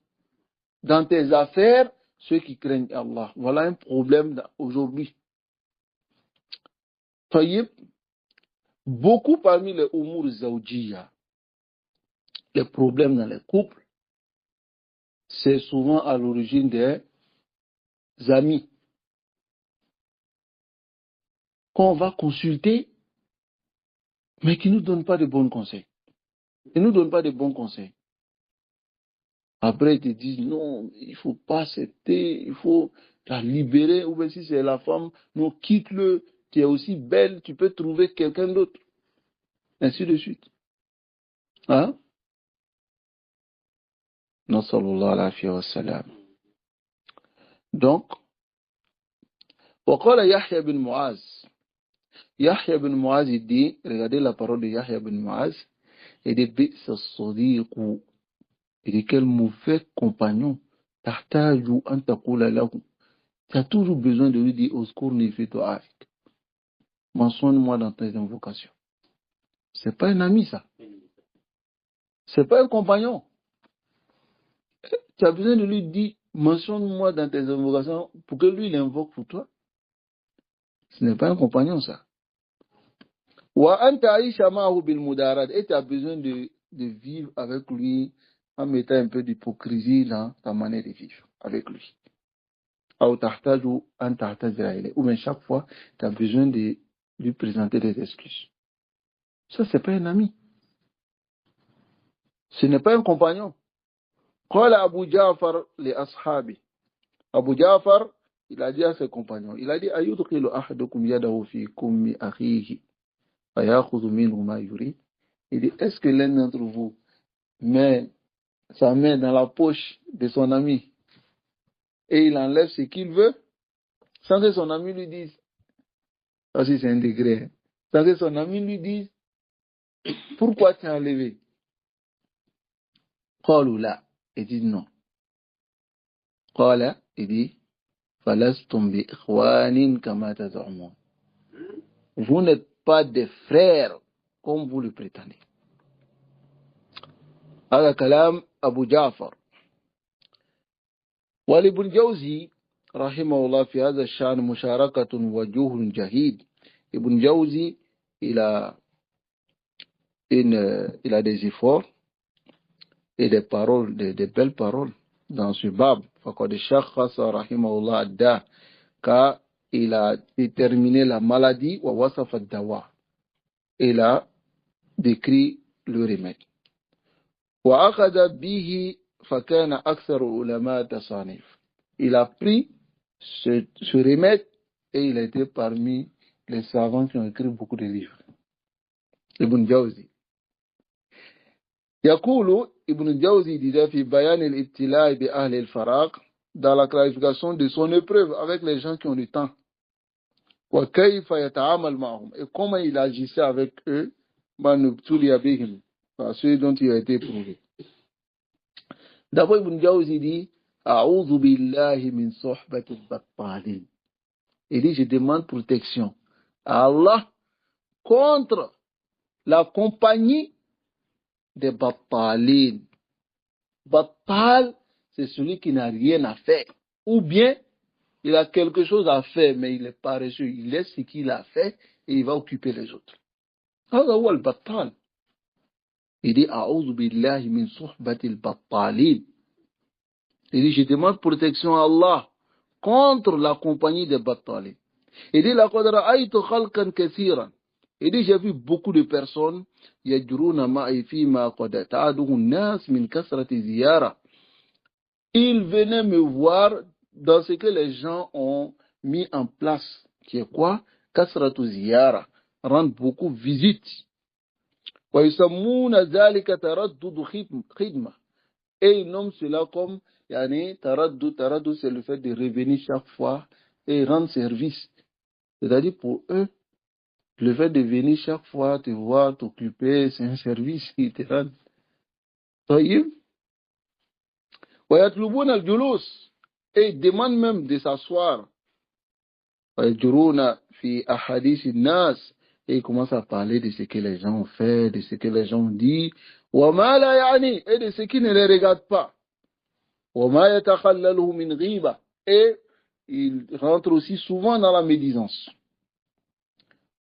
dans tes affaires ceux qui craignent Allah. Voilà un problème aujourd'hui. Taïb, beaucoup parmi les umur zawjiya, les problèmes dans les couples, c'est souvent à l'origine des amis qu'on va consulter, mais qui ne nous donnent pas de bons conseils. Ils ne nous donnent pas de bons conseils. Après, ils te disent non, il ne faut pas accepter, il faut la libérer, ou bien si c'est la femme, non, quitte-le, tu es aussi belle, tu peux trouver quelqu'un d'autre. Ainsi de suite. Hein? Non, sallallahu alayhi wa sallam. Donc, وقال يحيى بن معاذ. Yahya bin Muaz, il dit, regardez la parole de Yahya bin Muaz, il dit, bi'sa sadiqu. Il dit, quel mauvais compagnon. Tahtaju an taqula lahu. Tu as toujours besoin de lui dire, au secours, ne fais-toi avec. Mentionne-moi dans tes invocations. C'est pas un ami, ça. C'est pas un compagnon. Tu as besoin de lui dire, mentionne-moi dans tes invocations pour que lui l'invoque pour toi. Ce n'est pas un compagnon, ça. Et tu as besoin de vivre avec lui en mettant un peu d'hypocrisie dans ta manière de vivre avec lui. Ou bien chaque fois, tu as besoin de lui présenter des excuses. Ça, c'est pas un ami. Ce n'est pas un compagnon. قال أبو جعفر لأصحابه. Abu Ja'far, il a dit à ses compagnons, il a dit أيدخل أحدكم يده في كم أخيه فيأخذ منه ما يريد. Il dit, est-ce que l'un d'entre vous met sa main dans la poche de son ami et il enlève ce qu'il veut sans que son ami lui dise, ça c'est un degré, hein, sans que son ami lui dise, pourquoi tu as enlevé? قالوا لا. Il dit non. قال, il dit, فلستم بإخوان كما تزعمون. Vous n'êtes pas des frères comme vous le prétendez. هذا كلام أبو جعفر. ولابن جوزي رحمه الله في هذا الشأن مشاركة وجوه جهيد. Ibn Jawzi, il a des efforts et des paroles, des belles paroles dans ce bab. فقد شخص رحمه الله الداء, car il a déterminé la maladie ووصف الدواء. Il a décrit le remède. وأخذ به فكان أكثر علماء تصانيف. Il a pris ce remède et il a été parmi les savants qui ont écrit beaucoup de livres. Ibn Jawzi. يقول Ibn Jawzi disait في بيان الابتلاء بأهل الفراق, dans la clarification de son épreuve avec les gens qui ont du temps. وكيف يتعامل معهم, et comment il agissait avec eux, من ابتلي بهم, par ceux dont il a été éprouvé. D'abord Ibn Jawzi dit أعوذ بالله من صحبة البطالين. Il dit, je demande protection à Allah contre la compagnie des battalin. Battal, c'est celui qui n'a rien à faire. Ou bien, il a quelque chose à faire, mais il est paresseux. Il laisse ce qu'il a fait et il va occuper les autres. هذا هو البطال. Il dit, أعوذ بالله من صحبة البطالين. Il dit, je demande protection à Allah contre la compagnie des battalin. Il dit, لقد رأيت خلقا كثيرا. Il dit, j'ai vu beaucoup de personnes, يجرون معي فيما قد تعده الناس من كثرة زيارة. Ils venaient me voir dans ce que les gens ont mis en place, qui est quoi? كثرة زيارة, rendre beaucoup visite. ويسمون ذلك تردد خدمة. Et ils nomment cela comme يعني تردد, c'est le fait de revenir chaque fois et rendre service. C'est-à-dire pour eux, le fait de venir chaque fois te voir, t'occuper, c'est un service qui te rend. طيب. ويطلبون الجلوس, et ils demandent même de s'asseoir. ويجرون في أحاديث الناس, et ils commencent à parler de ce que les gens ont fait, de ce que les gens ont dit. وما لا يعني, et de ce qui ne les regarde pas. وما يتخلله من غيبة, et ils rentrent aussi souvent dans la médisance.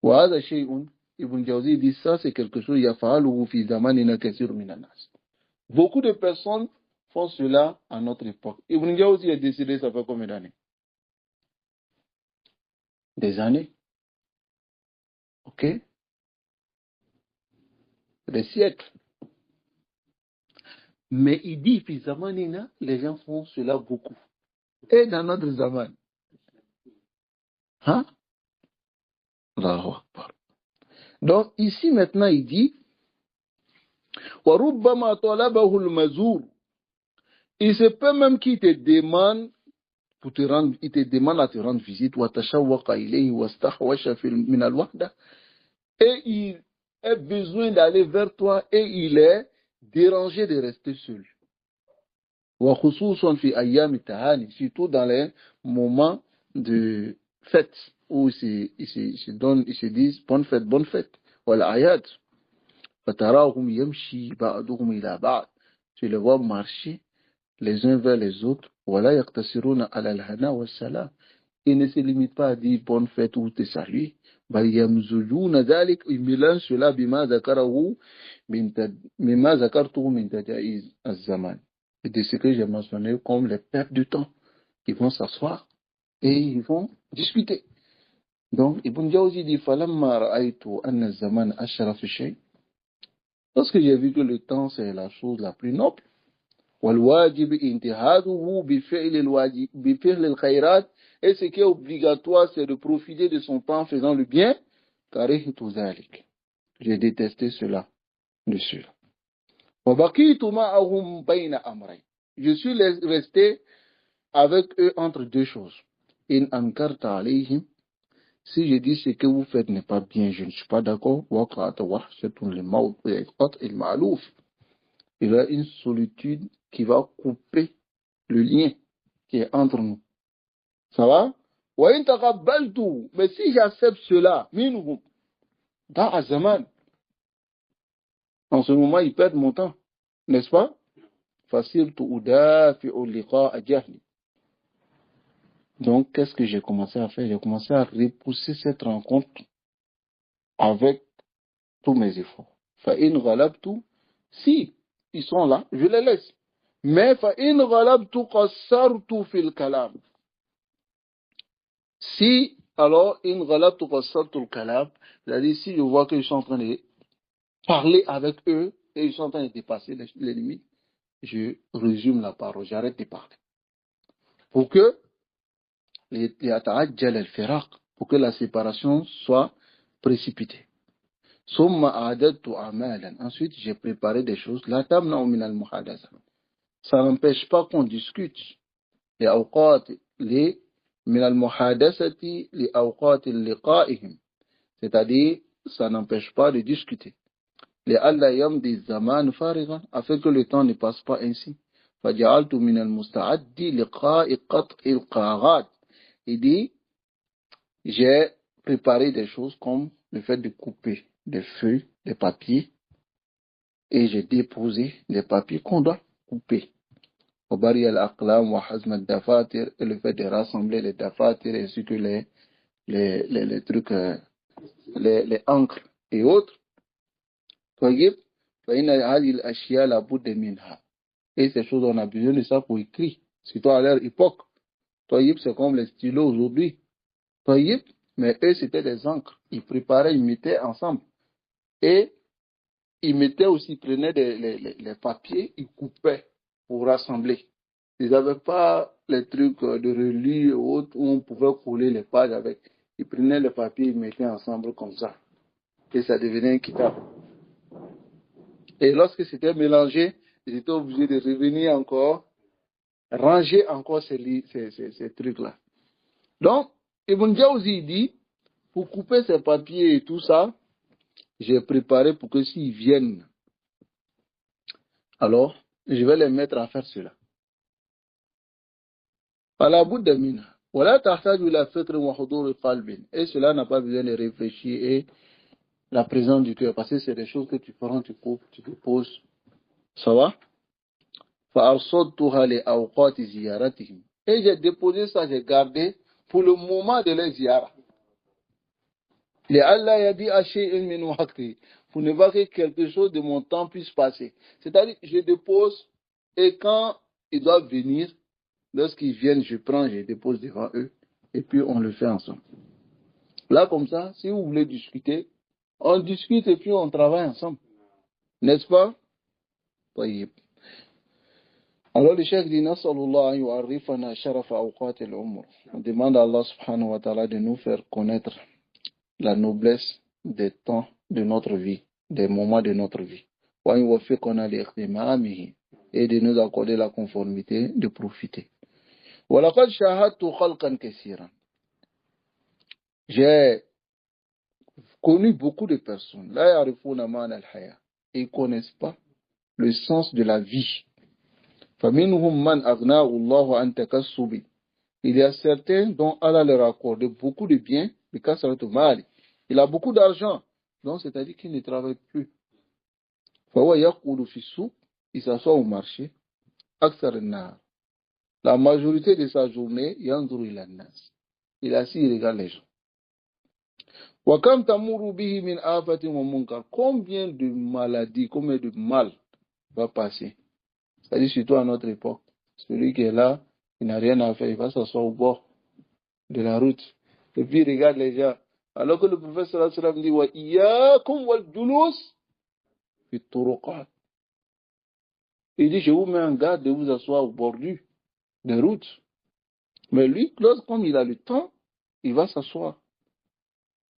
وهذا شيء, Ibn Jawzi dit, ça c'est quelque chose يفعله في زماننا كثير من الناس. Beaucoup de personnes font cela à notre époque. Ibn Jawzi a décidé, ça fait combien d'années? Des années. Ok? Des siècles. Mais il dit, في زماننا, les gens font cela beaucoup. Et dans notre zaman. Hein? Allahu Akbar. Donc ici maintenant il dit, وَرُبَّمَا طَلَبَهُ الْمَزُورُ. Il se peut même qu'il te demande pour te rendre, il te demande à te rendre visite, وَتَشَوَّقَ إِلَيْهِ وَاسْتَحْوَشَ مِنَ الْوَحْدَةِ. Et il a besoin d'aller vers toi et il est dérangé de rester seul. وَخُصُوصًا فِي أَيَّامِ التَّهَانِ, surtout dans les moments de fête où ils se disent bonne fête, bonne fête. وَالْأَعْيَادِ فَتَرَاهُمْ يَمْشِي بَعْضُهُمْ إِلَى بَعْضٍ. Tu les vois marcher les uns vers les autres. Voilà, yaqtasiruna ala al-hana wa salam. Ils ne se limitent pas à dire bonne fête ou te saluer. Bal yamzujuna dhalik, ils mélangent cela bima zakarahu mimma zakartuhu min tajaiz az-zaman. Et de ce que j'ai mentionné comme les peuples du temps. Ils vont s'asseoir et ils vont discuter. Donc, Ibn Jawzi dit, falamma ra'aytu anna az-zaman ashraf shay. Lorsque j'ai vu que le temps c'est la chose la plus noble, wal wajib intihaduhu bi fi'l al-khayrat, et ce qui est obligatoire c'est de profiter de son temps en faisant le bien, karihtu zalik. J'ai détesté cela dessus. Wa baqitu ma'ahum bayna amrayn. Je suis resté avec eux entre deux choses. In ankarta alayhim, si je dis ce que vous faites n'est pas bien, je ne suis pas d'accord. Il y a une solitude qui va couper le lien qui est entre nous. Ça va? Mais si j'accepte cela, en ce moment, ils perdent mon temps. N'est-ce pas? Facile tout. Donc, qu'est-ce que j'ai commencé à faire? J'ai commencé à repousser cette rencontre avec tous mes efforts. Fa'in ghalabtu, si ils sont là, je les laisse. Mais fa'in ghalabtu qassartu fil kalam. Si, alors, in ghalabtu qassartu fil kalam, c'est-à-dire si je vois qu'ils sont en train de parler avec eux et ils sont en train de dépasser les limites, je résume la parole, j'arrête de parler. Pour que pour que la séparation soit précipitée. Ensuite, j'ai préparé des choses. Ça n'empêche pas qu'on discute. C'est-à-dire, ça n'empêche pas de discuter. Afin que le temps ne passe pas ainsi. Il dit, j'ai préparé des choses comme le fait de couper des feuilles, des papiers, et j'ai déposé des papiers qu'on doit couper. Et le fait de rassembler les dafatir ainsi que les trucs, les encres et autres. Et ces choses, on a besoin de ça pour écrire. Surtout à leur époque. C'est comme les stylos aujourd'hui. Mais eux, c'était des encres. Ils préparaient, ils mettaient ensemble. Et ils mettaient aussi, ils prenaient les papiers, ils coupaient pour rassembler. Ils n'avaient pas les trucs de reliure ou autres où on pouvait coller les pages avec. Ils prenaient les papiers, ils mettaient ensemble comme ça. Et ça devenait un kitab. Et lorsque c'était mélangé, ils étaient obligés de revenir encore, ranger encore ces trucs-là. Donc, Ibn Jawzi dit, pour couper ces papiers et tout ça, j'ai préparé pour que s'ils viennent, alors, je vais les mettre à faire cela. Et cela n'a pas besoin de réfléchir et la présence du cœur, parce que c'est des choses que tu prends, tu coupes, tu déposes. Ça va? Et j'ai déposé ça, j'ai gardé pour le moment de les ziyara. Pour ne pas que quelque chose de mon temps puisse passer. C'est-à-dire, je dépose et quand ils doivent venir, lorsqu'ils viennent, je prends, je dépose devant eux et puis on le fait ensemble. Là, comme ça, si vous voulez discuter, on discute et puis on travaille ensemble. N'est-ce pas? Alors le cheikh dit, Nas'alullah an yu'arrifana sharafa awqat al-umr. On demande à Allah subhanahu wa ta'ala de nous faire connaître la noblesse des temps de notre vie, des moments de notre vie. Et de nous accorder la conformité de profiter. J'ai connu beaucoup de personnes. Ils ne connaissent pas le sens de la vie. Il y a certains dont Allah leur a accordé beaucoup de biens. Il a beaucoup d'argent. Donc, c'est-à-dire qu'il ne travaille plus. Il s'assoit au marché. أكثر النهار. La majorité de sa journée, ينظر إلى الناس. Il assis, il regarde les gens. وكم تمر به من آفة ومنكر. Combien de maladies, combien de mal va passer. C'est-à-dire surtout à notre époque. Celui qui est là, il n'a rien à faire, il va s'asseoir au bord de la route. Et puis il regarde les gens. Alors que le prophète sallallahu alayhi wa sallam dit wa iyyakum wal julus fi turuqat. Il dit je vous mets en garde de vous asseoir au bord des routes. Mais lui, comme il a le temps, il va s'asseoir.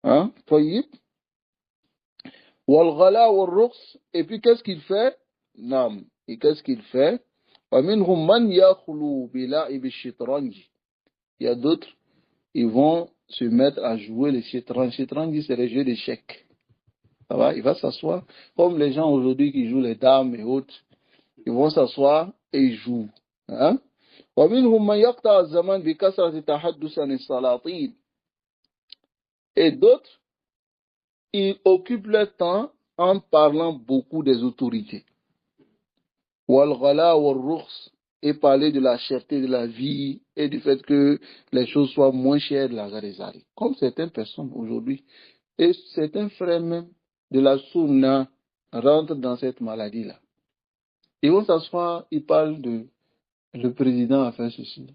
Hein? Tayyib. Wal ghala wal rukhs. Et puis qu'est-ce qu'il fait? Nam. Et qu'est-ce qu'il fait? ومنهم من يخلو بلعب الشطرنج. Il y a d'autres, ils vont se mettre à jouer le shitranj. Shitranj, c'est le jeu d'échecs. Ça va? Il va s'asseoir. Comme les gens aujourd'hui qui jouent les dames et autres, ils vont s'asseoir et ils jouent. Hein? ومنهم من يقطع الزمان بكثرة التحدث عن السلاطين. Et d'autres, ils occupent leur temps en parlant beaucoup des autorités. Wal-ghala wal-rukhs, et parler de la cherté de la vie et du fait que les choses soient moins chères de la Garizari. Comme certaines personnes aujourd'hui, et certains frères même de la Sunna rentrent dans cette maladie-là. Ils vont s'asseoir, ils parlent de le président a fait ceci,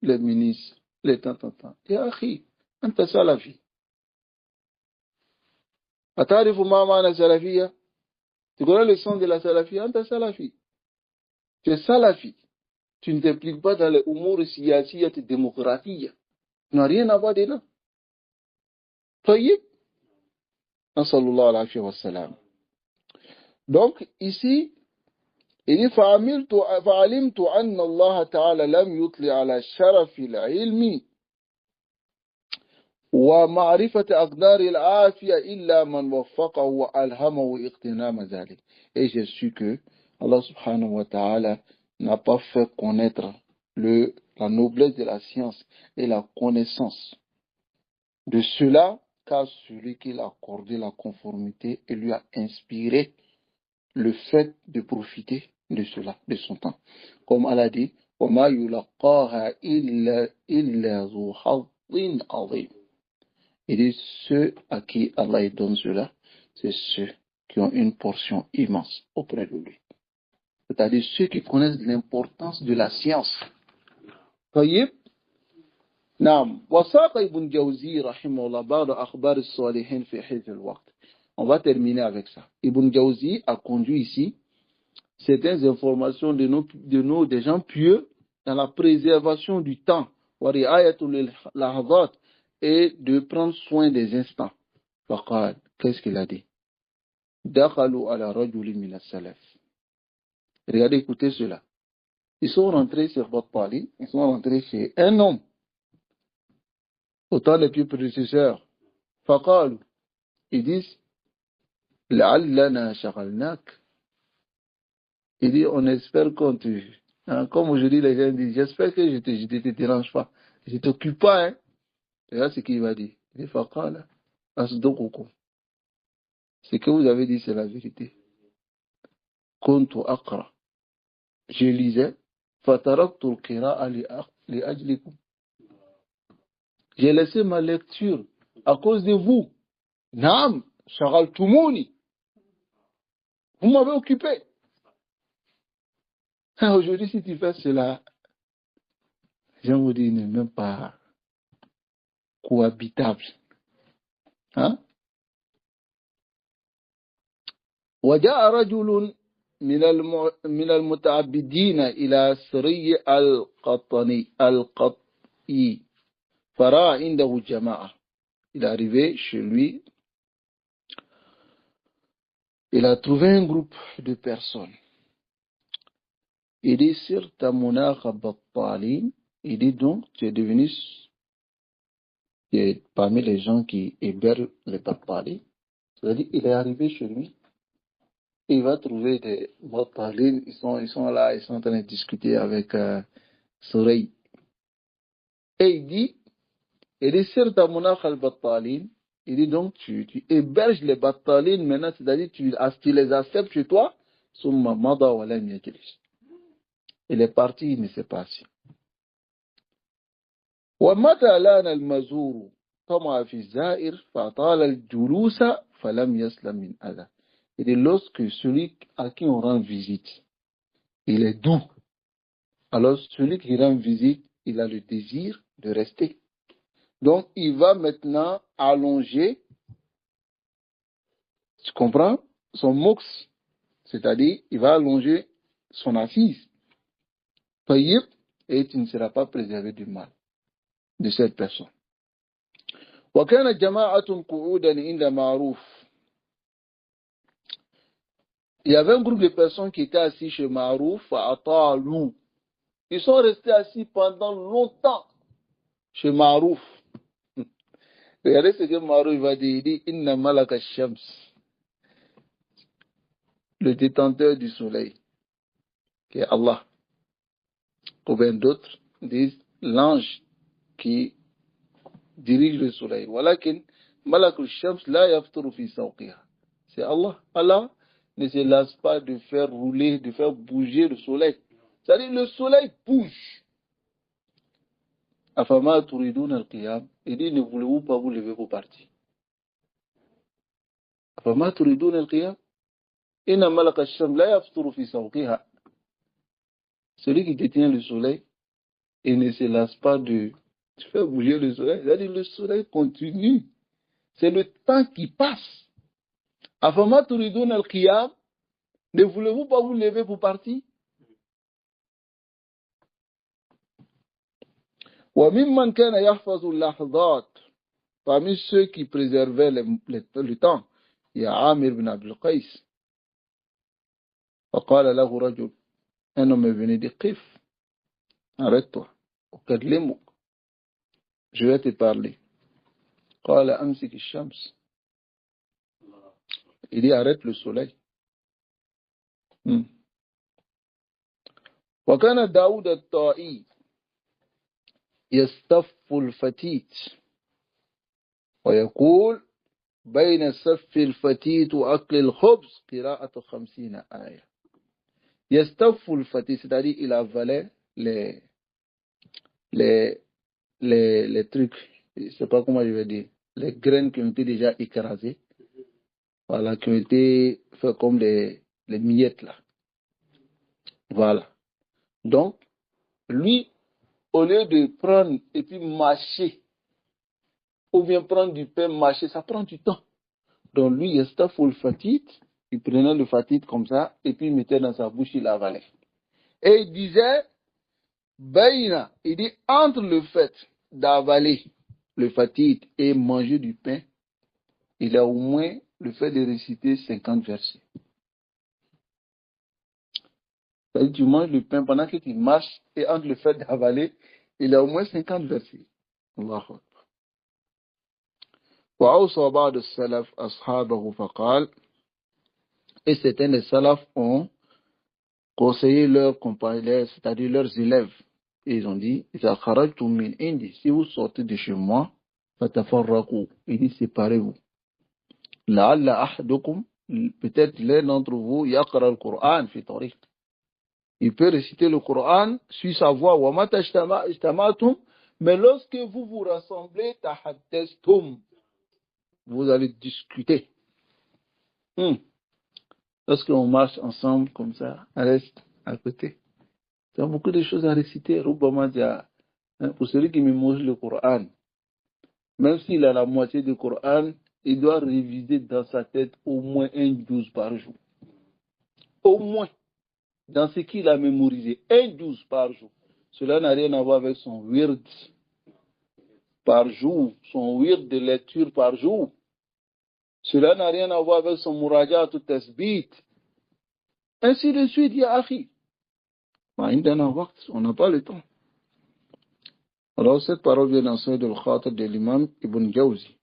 les ministres, les tant. Et akhi, anta salafi. Atarifu ma ma'ana salafiyya? Tu connais le sens de la salafiyya? Anta salafi. Tu es salafi. Tu ne t'impliques pas dans les umur siyasiyat démocratiques. Tu n'as rien à voir dedans. Tayyib. Sallallahu alayhi wa sallam. Donc, ici, il dit فعلمت أن الله تعالى لم يطلع على شرف العلم ومعرفة أقدار العافية إلا من وفقه وألهمه اغتنام ذلك. Et j'ai su que Allah subhanahu wa ta'ala n'a pas fait connaître la noblesse de la science et la connaissance de cela qu'à celui qui l'a accordé la conformité et lui a inspiré le fait de profiter de cela, de son temps. Comme Allah dit, وَمَا يُلَقَّاهَا إِلَّا ذُو حَظٍّ عَظِيمٍ. Il dit, ceux à qui Allah donne cela, c'est ceux qui ont une portion immense auprès de lui. C'est-à-dire ceux qui connaissent l'importance de la science. طيب نعم وساق ابن جوزي رحمه الله بعض أخبار الصالحين في حفظ الوقت. On va terminer avec ça. Ibn Jawzi a conduit ici certaines informations des gens pieux dans la préservation du temps et de prendre soin des instants. Qu'est-ce qu'il a dit? Regardez, écoutez cela. Ils sont rentrés sur votre pali, ils sont rentrés chez un homme, autant les plus prédécesseurs. Ils disent لعلنا شغلناك. Il dit, on espère qu'on te... Hein, comme aujourd'hui, les gens disent, j'espère que je ne te dérange pas. Je ne t'occupe pas. Hein. Regarde ce qu'il va dire. Il dit, Faqala, asdokukum. Ce que vous avez dit, c'est la vérité. Kuntu aqra. Je lisais, fataraktu al-qira'a li ajlikum. J'ai laissé ma lecture à cause de vous. Naam, shagaltumuni. Vous m'avez occupé. Aujourd'hui, si tu fais cela, les gens vous disent, il n'est même pas cohabitable. Hein? وجاء رجل من المتعبدين إلى سري القطي فرأى عنده جماعة. Il est arrivé chez lui, il a trouvé un groupe de personnes. Il dit, Sirta munakha battalin. Il dit donc, tu es devenu parmi les gens qui hébergent les battalins. C'est-à-dire, il est arrivé chez lui, il va trouver des battalins, ils sont là, ils sont en train de discuter avec Soreil. Et il dit, Sirta munakha al-battalin. Il dit donc, tu héberges les battalins maintenant, c'est-à-dire, tu les acceptes chez toi, summa mada wa lam yajlis. Il est parti, il ne s'est pas assis. ومتى لان المزور طمع في الزائر فطال الجلوس فلم يسلم من أذى. Il dit lorsque celui à qui on rend visite, il est doux, alors celui qui rend visite, il a le désir de rester. Donc il va maintenant allonger, tu comprends, son mox, c'est-à-dire il va allonger son assise. Et tu ne seras pas préservé du mal de cette personne. وكان جماعة قعودا عند معروف. Il y avait un groupe de personnes qui étaient assis chez Marouf à Talou. Ils sont restés assis pendant longtemps chez Marouf. Regardez ce que Marouf va dire. Il dit Inna malaka shams, le détenteur du soleil, qui est Allah. Ou bien d'autres disent l'ange qui dirige le soleil. Walakin malakul shams la yafturu fi sawqiha. C'est Allah. Allah ne se lasse pas de faire rouler, de faire bouger le soleil. C'est-à-dire le soleil bouge. Afama turidun al-qiyam. Il dit, ne voulez-vous pas vous lever pour partir? Afama turidun al-qiyam. Inna malaka ash-sham la yafturu fi sawqiha. Celui qui détient le soleil et ne se lasse pas de faire bouger le soleil. C'est-à-dire le soleil continue. C'est le temps qui passe. Afama turidun al-qiyam. Ne voulez-vous pas vous lever pour partir? وممن كان يحفظ اللحظات. Parmi ceux qui préservaient le temps, il y a Amir bin Abdul Qais. فقال له رجل, un homme est venu dire, Qif, arrête-toi, je vais te parler. قال أمسك الشمس. Il dit, arrête le soleil. وكان داود الطائي يستف الفتيت ويقول بين سف الفتيت وأكل الخبز قراءة 50 آية. يستف الفتيت, c'est-à-dire il avalait les trucs, je ne sais pas comment je vais dire, les graines qui ont été déjà écrasées, voilà, qui ont été fait comme les miettes là. Voilà. Donc, lui, au lieu de prendre et puis mâcher, ou bien prendre du pain mâché, ça prend du temps. Donc lui, il prenait le fatit comme ça, et puis il mettait dans sa bouche, il avalait. Et il disait, Baïna, il dit, entre le fait d'avaler le fatit et manger du pain, il a au moins le fait de réciter 50 versets. C'est-à-dire, tu manges le pain pendant que tu marches, et entre le fait d'avaler, il a au moins 50 versets. Allahu Akbar. وأوصى بعض السلف أصحابه فقال, et certains des salafs ont conseillé leurs compagnons, c'est-à-dire leurs élèves, et ils ont dit, إذا خرجتم من عندي, si vous sortez de chez moi, فتفرقوا, il dit séparez-vous. لعل أحدكم, peut-être l'un d'entre vous, يقرأ القرآن في طريق, il peut réciter le Coran sur sa voix, وَمَتَى اجْتَمَعْتُمْ, mais lorsque vous vous rassemblez, تَحَدَّثْتُمْ, vous allez discuter. Lorsqu'on marche ensemble comme ça, on reste à côté. Il y a beaucoup de choses à réciter. Pour celui qui mémorise le Coran, même s'il a la moitié du Coran, il doit réviser dans sa tête au moins un 12 par jour. Au moins, dans ce qu'il a mémorisé, un 12 par jour. Cela n'a rien à voir avec son wird par jour, son wird de lecture par jour. Cela n'a rien à voir avec son murajat ou tasbit. Ainsi de suite, il y a Akhi. On n'a pas le temps. Alors, cette parole vient dans celle de l'Khatab de l'imam Ibn Jawzi.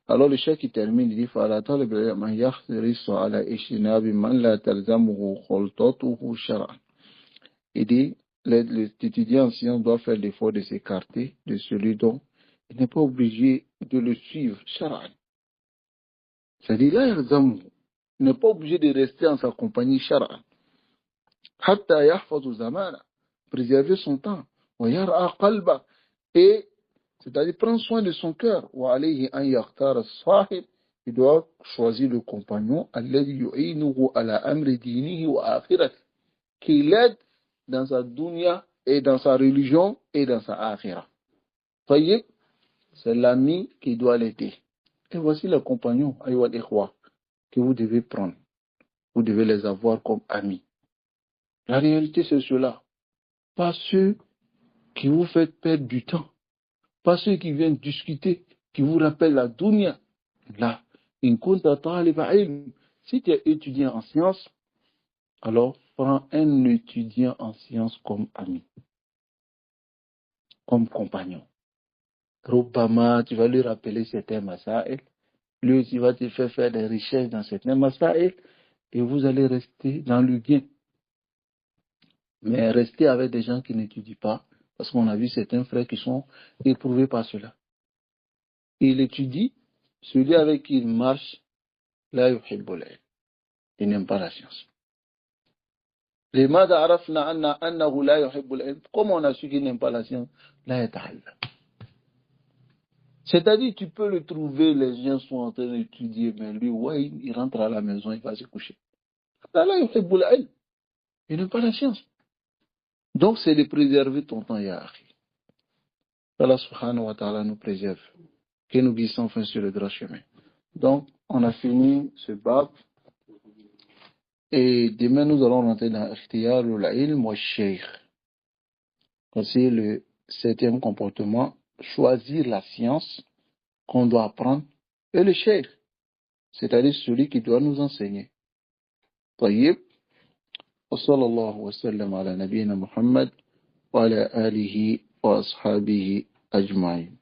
Alors, le cheikh qui termine, il dit, فَعَلَى طَلِبِ مَنْ يَحْرِصُ عَلَى إِجْتِنَابِ مَنْ لَا تَلْزَمُهُ خُلْطَتُهُ شَرْعًا. Il dit, l'étudiant en science doit faire l'effort de s'écarter de celui dont il n'est pas obligé de le suivre, شرعًا. C'est-à-dire, là, il n'est pas obligé de rester en sa compagnie, شرعًا. حتى يحفظ زمانه, préserver son temps. وَيَرْعَى قَلْبَهُ. Et, c'est-à-dire prendre soin de son cœur. وَعَلَيْهِ أَنْ يَخْتَارَ الصَّاحِبَ. Il doit choisir le compagnon الَّذِي يُعِينُهُ عَلَى أَمْرِ دِينِهِ وَآخِرَتِهِ, qui l'aide dans sa dunya et dans sa religion et dans sa akhira. Voyez, c'est l'ami qui doit l'aider. Et voici les compagnons, ayyuhal ikhwa, que vous devez prendre. Vous devez les avoir comme amis. La réalité, c'est cela. Pas ceux qui vous font perdre du temps. Pas ceux qui viennent discuter, qui vous rappellent la dunya. Là, si tu es étudiant en sciences, alors prends un étudiant en sciences comme ami, comme compagnon. Rubbama, tu vas lui rappeler certains masaïl. Lui aussi va te faire des recherches dans certains masaïl et vous allez rester dans le bien. Mais rester avec des gens qui n'étudient pas, parce qu'on a vu certains frères qui sont éprouvés par cela. Il étudie, celui avec qui il marche, là, il n'aime pas la science. Comment on a su qu'il n'aime pas la science? C'est-à-dire, tu peux le trouver, les gens sont en train d'étudier, mais lui, ouais, il rentre à la maison, il va se coucher. Il n'aime pas la science. Donc, c'est de préserver ton temps, ya akhi. Allah subhanahu wa ta'ala nous préserve, que nous glissons enfin sur le droit chemin. Donc, on a fini ce bab. Et demain, nous allons rentrer dans Ikhtiyar al-ilm wa shaykh. C'est le 7e comportement, choisir la science qu'on doit apprendre, et le shaykh, c'est-à-dire celui qui doit nous enseigner. طيب. وصلى الله وسلم على نبينا محمد وعلى آله وأصحابه أجمعين.